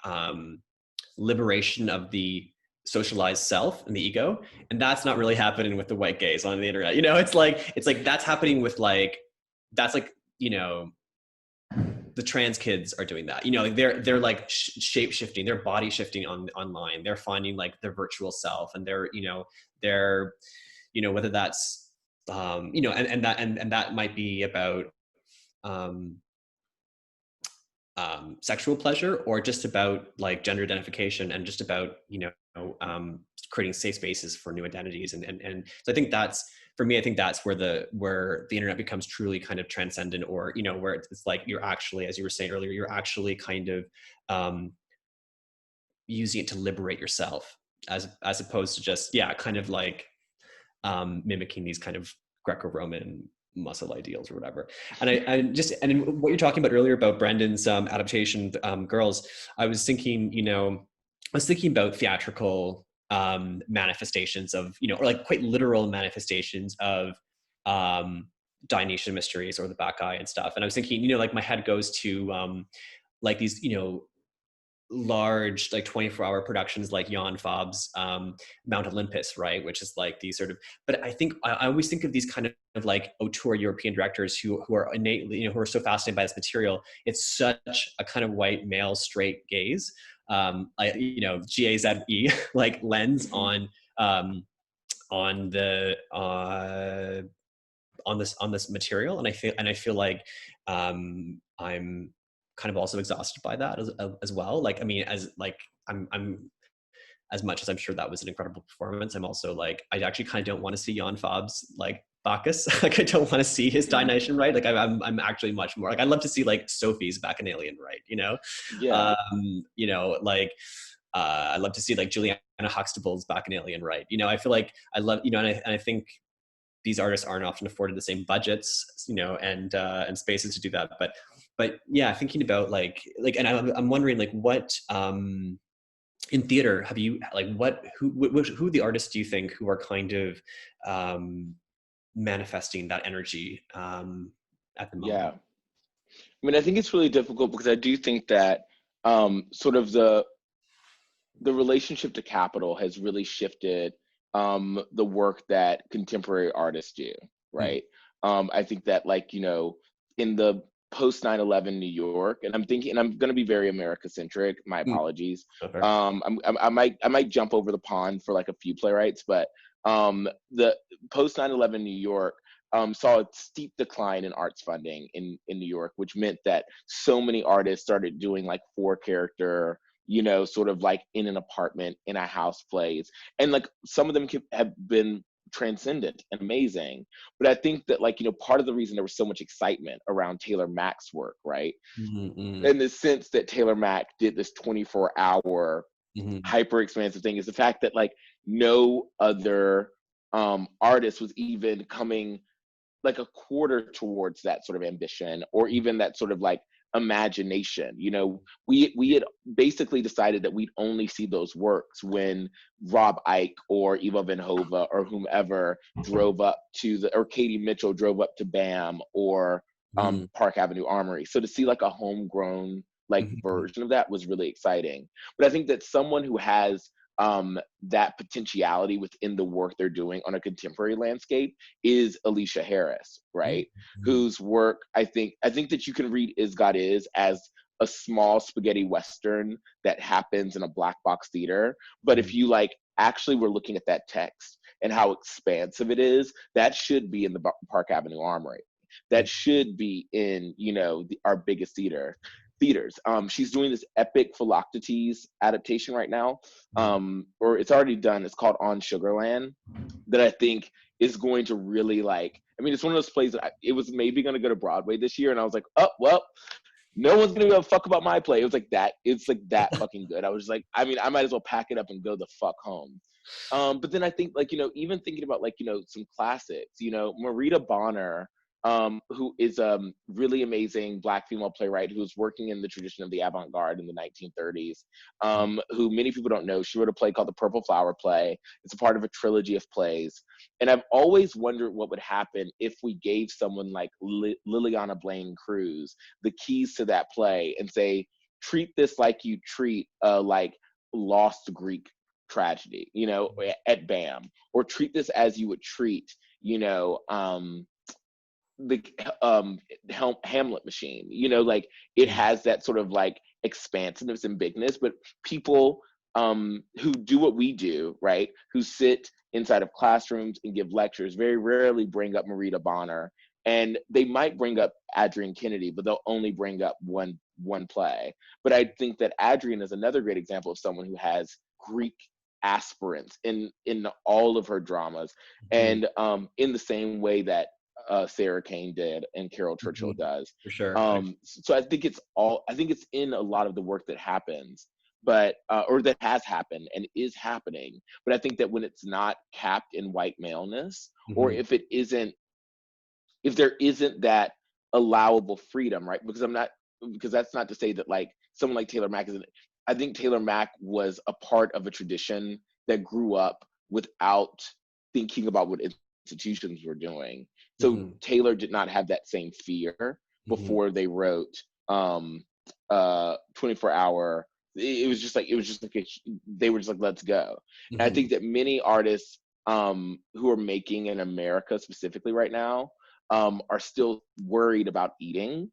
liberation of the socialized self and the ego, and that's not really happening with the white gaze on the internet. You know, it's like that's happening with like, that's like, you know, the trans kids are doing that. You know, like they're like shape shifting, they're body shifting online. They're finding like their virtual self, and they're whether that's and that might be about sexual pleasure, or just about like gender identification, and just about creating safe spaces for new identities. And so I think that's, for me, I think that's where the internet becomes truly kind of transcendent, or where it's like you're actually, as you were saying earlier, you're actually kind of using it to liberate yourself, as opposed to just kind of like mimicking these kind of Greco-Roman muscle ideals or whatever. And what you're talking about earlier about Brendan's adaptation, Girls, I was thinking about theatrical manifestations of, or like quite literal manifestations of Dionysian mysteries or the Bacchae and stuff. And I was thinking, like my head goes to like these, large like 24-hour productions like Jan Fab's Mount Olympus, right, which is like these sort of, but I think I always think of these kind of like auteur European directors who are innately, who are so fascinated by this material. It's such a kind of white male straight gaze, GAZE like lens on this material, and I feel like I'm kind of also exhausted by that as well. Like, I mean, as like I'm as much as I'm sure that was an incredible performance, I'm also like, I actually kind of don't want to see Jan Fab's like Bacchus. Like, I don't want to see his Dionysian, right? Like, I'm actually much more like, I'd love to see like Sophie's Bacchanalian, right? Yeah. I'd love to see like Juliana Huxtable's Bacchanalian, right? I feel like I love, and I think these artists aren't often afforded the same budgets, and spaces to do that. But yeah, thinking about like, and I'm wondering like what, in theater, have you like, who the artists do you think who are kind of manifesting that energy at the moment? Yeah. I mean, I think it's really difficult because I do think that sort of the relationship to capital has really shifted the work that contemporary artists do, right? I think that like, in the post 9/11 New York, and I'm going to be very America centric. My apologies. Okay. I might jump over the pond for like a few playwrights, but the post 9/11 New York saw a steep decline in arts funding in New York, which meant that so many artists started doing like 4-character, sort of like in an apartment, in a house plays. And like some of them have been transcendent and amazing. But I think that like, part of the reason there was so much excitement around Taylor Mack's work, right? Mm-hmm. In the sense that Taylor Mack did this 24-hour hyper expansive thing, is the fact that like no other artist was even coming like a quarter towards that sort of ambition, or even that sort of like imagination. We had basically decided that we'd only see those works when Rob Ike or Ivo Van Hove or whomever drove up or Katie Mitchell drove up to BAM or Park Avenue Armory. So to see like a homegrown like version of that was really exciting. But I think that someone who has that potentiality within the work they're doing on a contemporary landscape is Alicia Harris, right? Whose work I think that you can read Is God Is as a small spaghetti western that happens in a black box theater. But if you like actually were looking at that text and how expansive it is, that should be in the Park Avenue Armory. That should be in, our biggest theaters. She's doing this epic Philoctetes adaptation right now, or it's already done. It's called On Sugarland, that I think is going to really like, I mean, it's one of those plays that it was maybe going to go to Broadway this year, and I was like, oh, well, no one's going to give a fuck about my play. It was like that. It's like that fucking good. I was like, I mean, I might as well pack it up and go the fuck home. But then I think like, even thinking about like, some classics, Marita Bonner, who is a really amazing Black female playwright who was working in the tradition of the avant-garde in the 1930s, who many people don't know. She wrote a play called The Purple Flower Play. It's a part of a trilogy of plays. And I've always wondered what would happen if we gave someone like Liliana Blaine Cruz the keys to that play and say, treat this like you treat like lost Greek tragedy, you know, at BAM, or treat this as you would treat, you know, the Hamlet machine, you know, like it has that sort of like expansiveness and bigness, but people who do what we do, right, who sit inside of classrooms and give lectures very rarely bring up Marita Bonner, and they might bring up Adrian Kennedy, but they'll only bring up one play. But I think that Adrian is another great example of someone who has Greek aspirants in all of her dramas, and in the same way that Sarah Kane did and Carol Churchill does. For sure. So I think it's in a lot of the work that happens, but or that has happened and is happening. But I think that when it's not capped in white maleness, or if there isn't that allowable freedom, right? Because that's not to say that like someone like Taylor Mack isn't. I think Taylor Mack was a part of a tradition that grew up without thinking about what institutions were doing. So Taylor did not have that same fear before they wrote 24 Hour. It was just like they were just like, let's go. And I think that many artists who are making in America specifically right now are still worried about eating.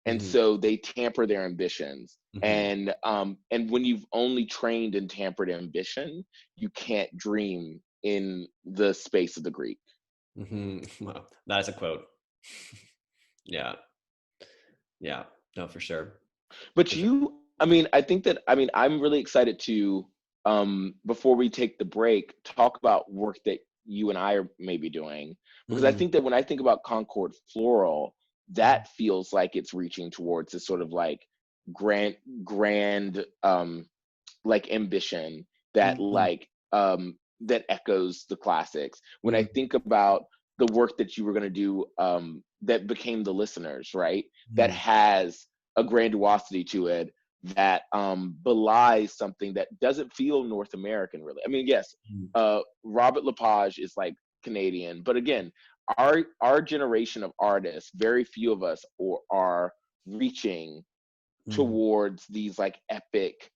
And so they tamper their ambitions. And when you've only trained in tampered ambition, you can't dream in the space of the Greek. Wow, that is a quote. Yeah, no, for sure. But I think that I'm really excited to, before we take the break, talk about work that you and I are maybe doing, because I think that when I think about Concord Floral, that feels like it's reaching towards this sort of like grand like ambition that like that echoes the classics. When I think about the work that you were going to do that became The Listeners, right, that has a grandiosity to it that belies something that doesn't feel North American, really. I mean, yes, Robert Lepage is like Canadian, but again, our generation of artists, very few of us are reaching towards these like epic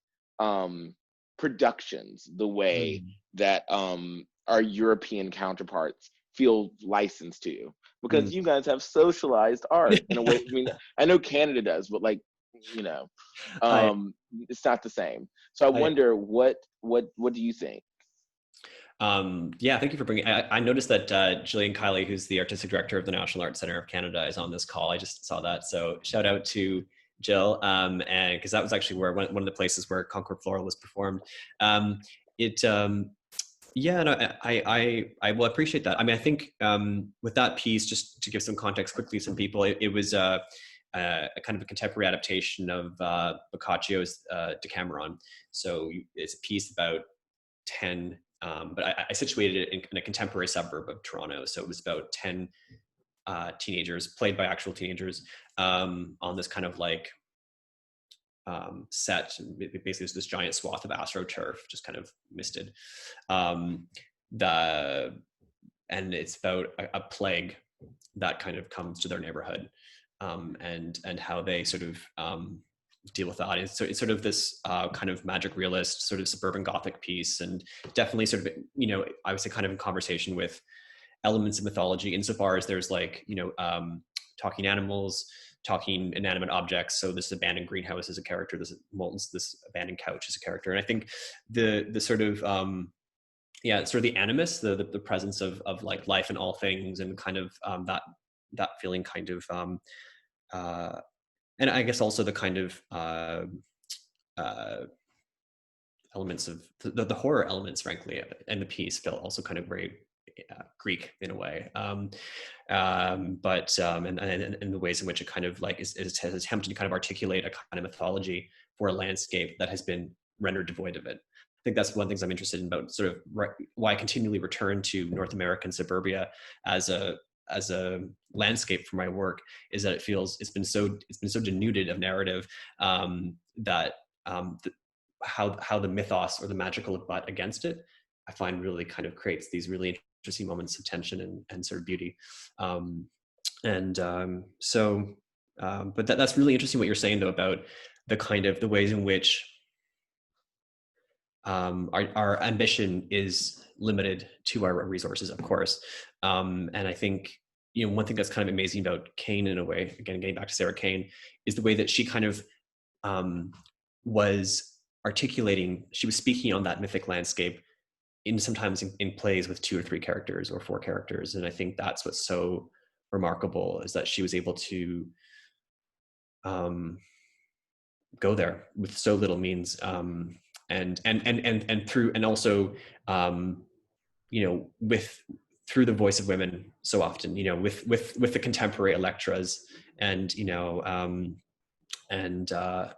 productions the way that our European counterparts feel licensed to, because you guys have socialized art in a way. I mean, I know Canada does, but like, you know, it's not the same. So I wonder what do you think? Yeah, thank you for bringing. I noticed that Jillian Kiley, who's the artistic director of the National Arts Centre of Canada, is on this call. I just saw that, so shout out to Jill, and because that was actually where one of the places where Concord Floral was performed. Yeah, no, I will appreciate that. I mean, I think with that piece, just to give some context quickly, some people, it was a kind of a contemporary adaptation of Boccaccio's Decameron. So it's a piece about 10. But I situated it in a contemporary suburb of Toronto. So it was about 10 teenagers, played by actual teenagers, on this kind of like set. Basically, there's this giant swath of AstroTurf, just kind of misted. And it's about a plague that kind of comes to their neighborhood, and how they sort of deal with the audience. So it's sort of this kind of magic realist, sort of suburban Gothic piece, and definitely sort of, you know, I would say kind of in conversation with elements of mythology, insofar as there's like, you know, talking animals, talking inanimate objects. So this abandoned greenhouse is a character, this abandoned couch is a character. And I think the sort of, sort of the animus, the presence of like life in all things, and kind of that feeling kind of, and I guess also the kind of elements of the horror elements, frankly, and the piece felt also kind of very Greek in a way, and the ways in which it kind of like is attempting to kind of articulate a kind of mythology for a landscape that has been rendered devoid of it. I think that's one of the things I'm interested in about sort of why I continually return to North American suburbia as a landscape for my work, is that it's been so denuded of narrative, that how the mythos or the magical butt against it, I find really kind of creates these really interesting moments of tension and sort of beauty. But that's really interesting what you're saying though about the kind of the ways in which our ambition is limited to our resources, of course. And I think, one thing that's kind of amazing about Kane in a way, again, getting back to Sarah Kane, is the way that she kind of was articulating, she was speaking on that mythic landscape sometimes in plays with 2 or 3 characters or 4 characters. And I think that's what's so remarkable, is that she was able to go there with so little means, and through, and also through the voice of women so often, with the contemporary Electras and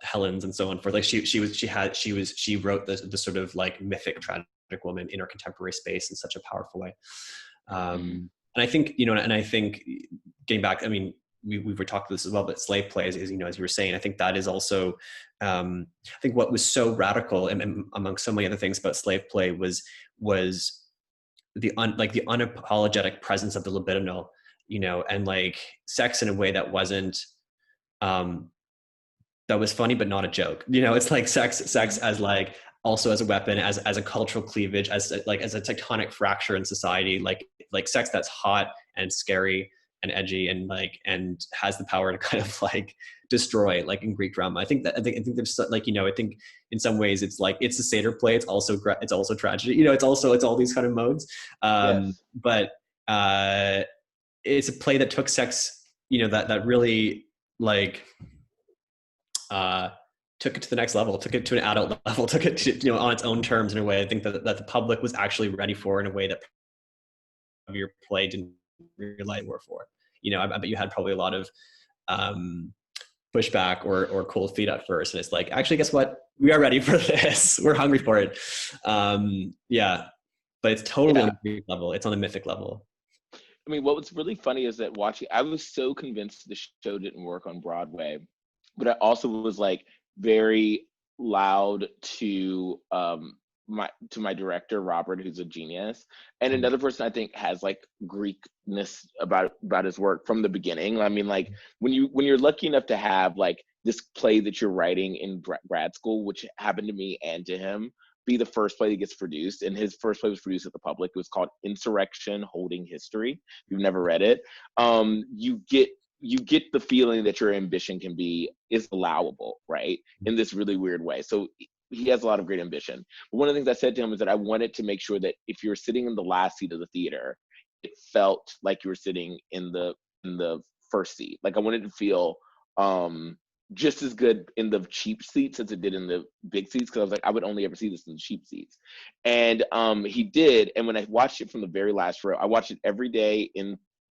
Helens and so on. For like she wrote the sort of like mythic tragic woman in our contemporary space in such a powerful way. And I think getting back, I mean, we were talking about this as well, but slave plays is, as you were saying, I think that is also, I think what was so radical and among so many other things about slave play was the unapologetic presence of the libidinal, and like sex in a way that wasn't, that was funny, but not a joke. It's like sex as like, also as a weapon, as a cultural cleavage, as a tectonic fracture in society, like sex that's hot and scary and edgy and has the power to kind of like destroy, like in Greek drama. I think there's like, I think in some ways it's like, it's a satyr play. It's also tragedy. It's all these kind of modes. Yes. But it's a play that took sex, that really like, took it to the next level, took it to an adult level, took it to, on its own terms in a way I think that the public was actually ready for, in a way that your play didn't realize were for. I bet you had probably a lot of pushback or cold feet at first, and it's like, actually, guess what? We are ready for this. We're hungry for it. Yeah, but it's totally on the Greek level. It's on the mythic level. I mean, what was really funny is that I was so convinced the show didn't work on Broadway, but I also was like very loud to my director, Robert, who's a genius, and another person I think has like Greekness about his work from the beginning. I mean, like when you're lucky enough to have like this play that you're writing in grad school, which happened to me and to him, be the first play that gets produced, and his first play was produced at the Public. It was called Insurrection Holding History. If you've never read it, you get the feeling that your ambition is allowable, right? In this really weird way. So he has a lot of great ambition. But one of the things I said to him is that I wanted to make sure that if you're sitting in the last seat of the theater, it felt like you were sitting in the first seat. Like I wanted to feel just as good in the cheap seats as it did in the big seats, because I was like, I would only ever see this in the cheap seats. And he did. And when I watched it from the very last row, I watched it every day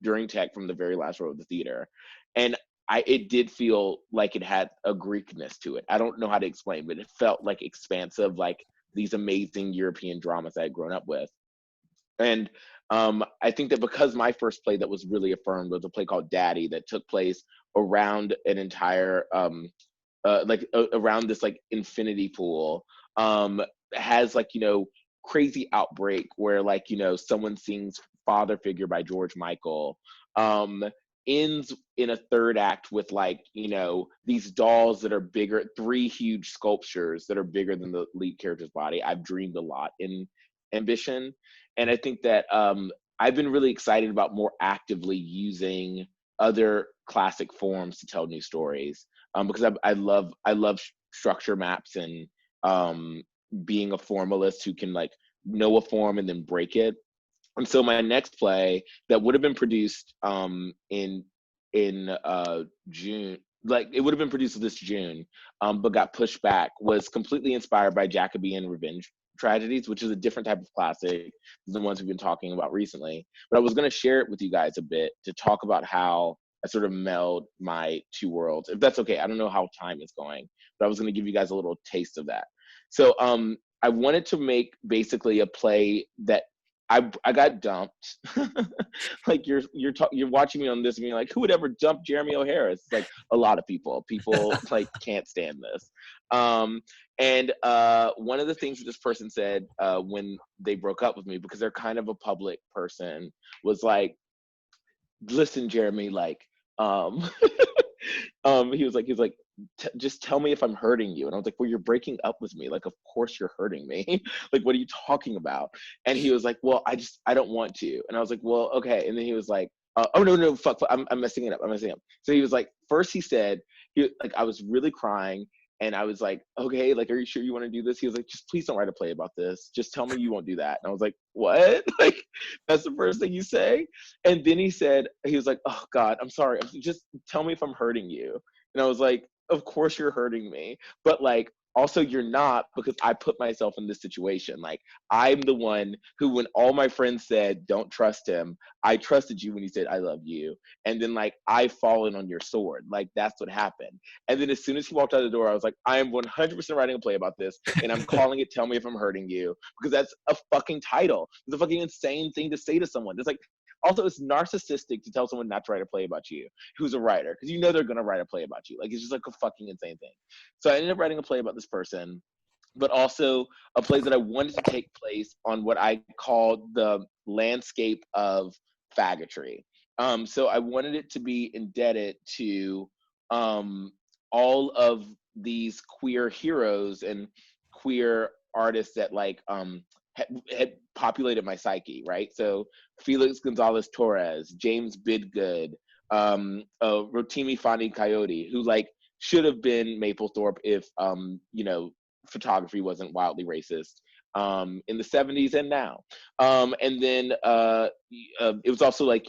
during tech from the very last row of the theater. And it did feel like it had a Greekness to it. I don't know how to explain, but it felt like expansive, like these amazing European dramas I had grown up with. And I think that because my first play that was really affirmed was a play called Daddy that took place around an entire, around this like infinity pool, has like, crazy outbreak where like, someone sings Father Figure by George Michael, ends in a third act with like, these dolls that are bigger, 3 huge sculptures that are bigger than the lead character's body. I've dreamed a lot in Ambition. And I think that I've been really excited about more actively using other classic forms to tell new stories, because I love structure maps and being a formalist who can like know a form and then break it. And so my next play that would have been produced in June, like it would have been produced this June, but got pushed back, was completely inspired by Jacobean revenge tragedies, which is a different type of classic than the ones we've been talking about recently. But I was going to share it with you guys a bit to talk about how I sort of meld my 2 worlds, if that's okay. I don't know how time is going, but I was going to give you guys a little taste of that. So I wanted to make basically a play that I got dumped. Like you're watching me on this and being like, who would ever dump Jeremy O'Hara? It's like a lot of people like can't stand this. And one of the things that this person said when they broke up with me, because they're kind of a public person, was like, listen, Jeremy, like, he was like, just tell me if I'm hurting you. And I was like, well, you're breaking up with me. Like, of course you're hurting me. Like, what are you talking about? And he was like, well, I don't want to. And I was like, well, okay. And then he was like, oh, no, fuck, I'm messing it up. So he was like, first he said, I was really crying. And I was like, okay, like, are you sure you want to do this? He was like, just please don't write a play about this. Just tell me you won't do that. And I was like, what? Like, that's the first thing you say? And then he was like, oh God, I'm sorry. Just tell me if I'm hurting you. And I was like, of course you're hurting me. But like, also you're not, because I put myself in this situation. Like, I'm the one who, when all my friends said, don't trust him, I trusted you when he said, I love you. And then like, I've fallen on your sword. Like, that's what happened. And then as soon as he walked out the door, I was like, I am 100% writing a play about this. And I'm calling it Tell Me If I'm Hurting You, because that's a fucking title. It's a fucking insane thing to say to someone. It's like, also, it's narcissistic to tell someone not to write a play about you who's a writer, because you know they're going to write a play about you. Like, it's just like a fucking insane thing. So I ended up writing a play about this person, but also a play that I wanted to take place on what I called the landscape of faggotry. So I wanted it to be indebted to all of these queer heroes and queer artists that like had populated my psyche, right? So Felix Gonzalez Torres, James Bidgood, Rotimi Fani Coyote, who like should have been Mapplethorpe if photography wasn't wildly racist in the 70s and now. And then it was also like,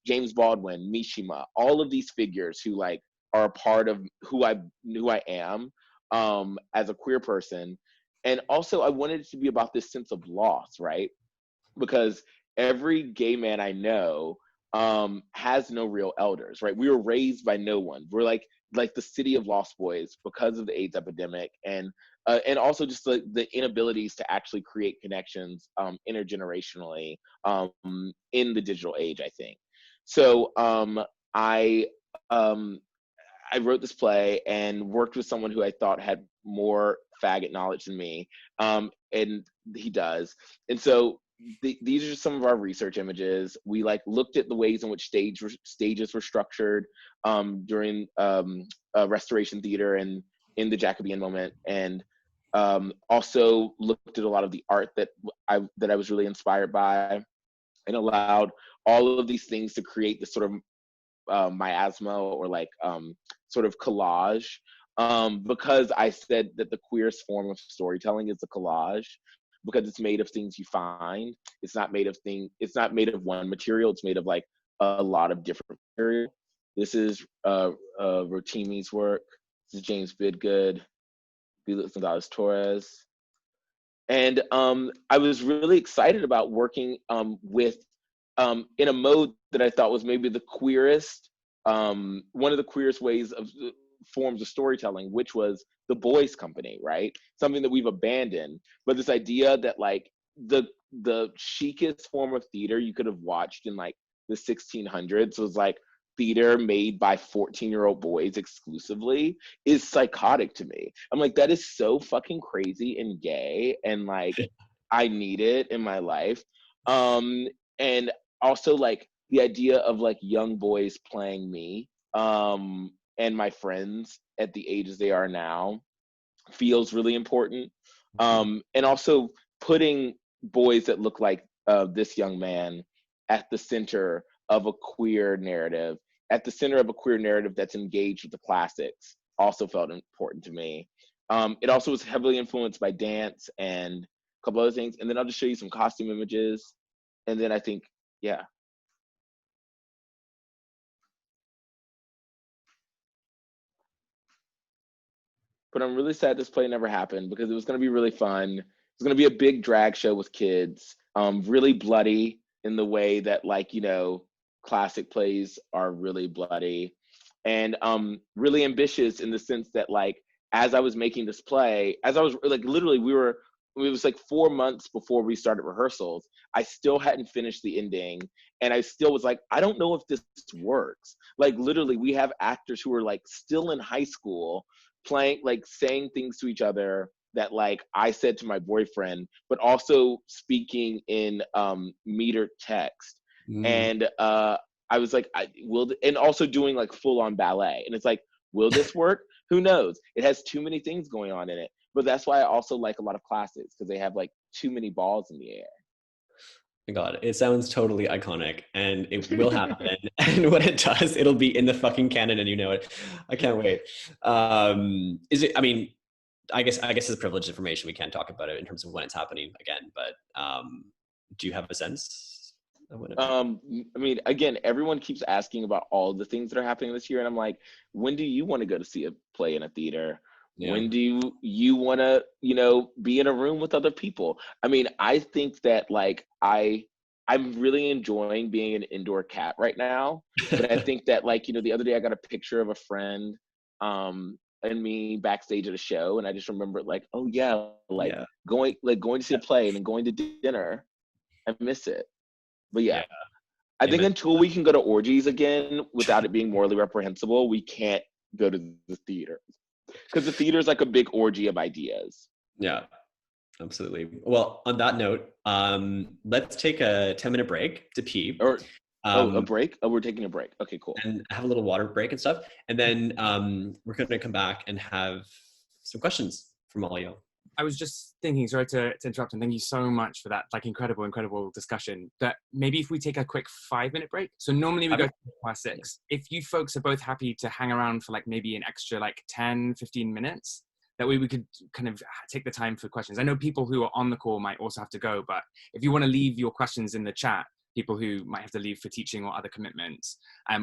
James Baldwin, Mishima, all of these figures who like are a part of who I am as a queer person. And also I wanted it to be about this sense of loss, right? Because every gay man I know has no real elders, right? We were raised by no one. We're like the city of lost boys because of the AIDS epidemic, and also just the inabilities to actually create connections intergenerationally in the digital age, I think. So I wrote this play and worked with someone who I thought had more faggot knowledge than me, and he does. And so these are some of our research images. We like looked at the ways in which stages were structured during Restoration Theater and in the Jacobean moment, and also looked at a lot of the art that I was really inspired by, and allowed all of these things to create this sort of miasma or like sort of collage, because I said that the queerest form of storytelling is the collage, because it's made of things you find. It's not made of one material. It's made of like a lot of different material. This is Rotimi's work. This is James Bidgood, Felix Gonzalez Torres. And I was really excited about working with in a mode that I thought was maybe the queerest, one of the queerest ways of forms of storytelling, which was the boys' company, right? Something that we've abandoned. But this idea that like the chicest form of theater you could have watched in like the 1600s was like theater made by 14-year-old boys exclusively is psychotic to me. I'm like, that is so fucking crazy and gay, and like I need it in my life. And also like the idea of like young boys playing me and my friends at the ages they are now feels really important. And also putting boys that look like this young man at the center of a queer narrative, that's engaged with the classics, also felt important to me. It also was heavily influenced by dance and a couple other things. And then I'll just show you some costume images. And then I think, yeah. But I'm really sad this play never happened, because it was going to be really fun. It was going to be a big drag show with kids, really bloody in the way that like, classic plays are really bloody, and really ambitious in the sense that like, as I was making this play, as I was like, literally it was like 4 months before we started rehearsals, I still hadn't finished the ending. And I still was like, I don't know if this works. Like literally we have actors who are like still in high school playing, like saying things to each other that like I said to my boyfriend, but also speaking in metered text. And I was like, and also doing like full on ballet. And it's like, will this work? Who knows? It has too many things going on in it. But that's why I also like a lot of classes, because they have like too many balls in the air. My God, it sounds totally iconic, and it will happen. And when it does, it'll be in the fucking canon, and you know it. I can't wait. Is it? I mean, I guess it's privileged information. We can't talk about it in terms of when it's happening again. But do you have a sense of when? I mean, again, everyone keeps asking about all the things that are happening this year, and I'm like, when do you want to go to see a play in a theater? Yeah. When do you want to, you know, be in a room with other people? I mean, I think that like I'm really enjoying being an indoor cat right now. But I think that like, you know, the other day I got a picture of a friend and me backstage at a show, and I just remembered like, oh yeah, like going to see a play and then going to dinner. I miss it. But yeah. I think until we can go to orgies again without it being morally reprehensible, we can't go to the theater. Because the theater is like a big orgy of ideas. Yeah, absolutely. Well, on that note, let's take a 10-minute break to pee. Or a break? Oh, we're taking a break. Okay, cool. And have a little water break and stuff. And then we're going to come back and have some questions from all you. I was just thinking, sorry to interrupt, and thank you so much for that like incredible discussion, that maybe if we take a quick 5-minute break. So normally we go to class 6. If you folks are both happy to hang around for like maybe an extra like 10-15 minutes, that way we could kind of take the time for questions. I know people who are on the call might also have to go, but if you want to leave your questions in the chat, people who might have to leave for teaching or other commitments,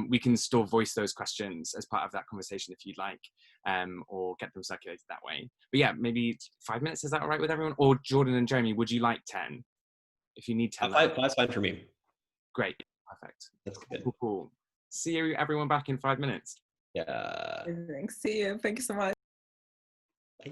we can still voice those questions as part of that conversation if you'd like, or get them circulated that way. But yeah, maybe 5 minutes, is that all right with everyone? Or Jordan and Jeremy, would you like 10? If you need 10. That's fine for me. Great, perfect. That's good. Cool. See you everyone back in 5 minutes. Yeah. See you, thank you so much. Bye.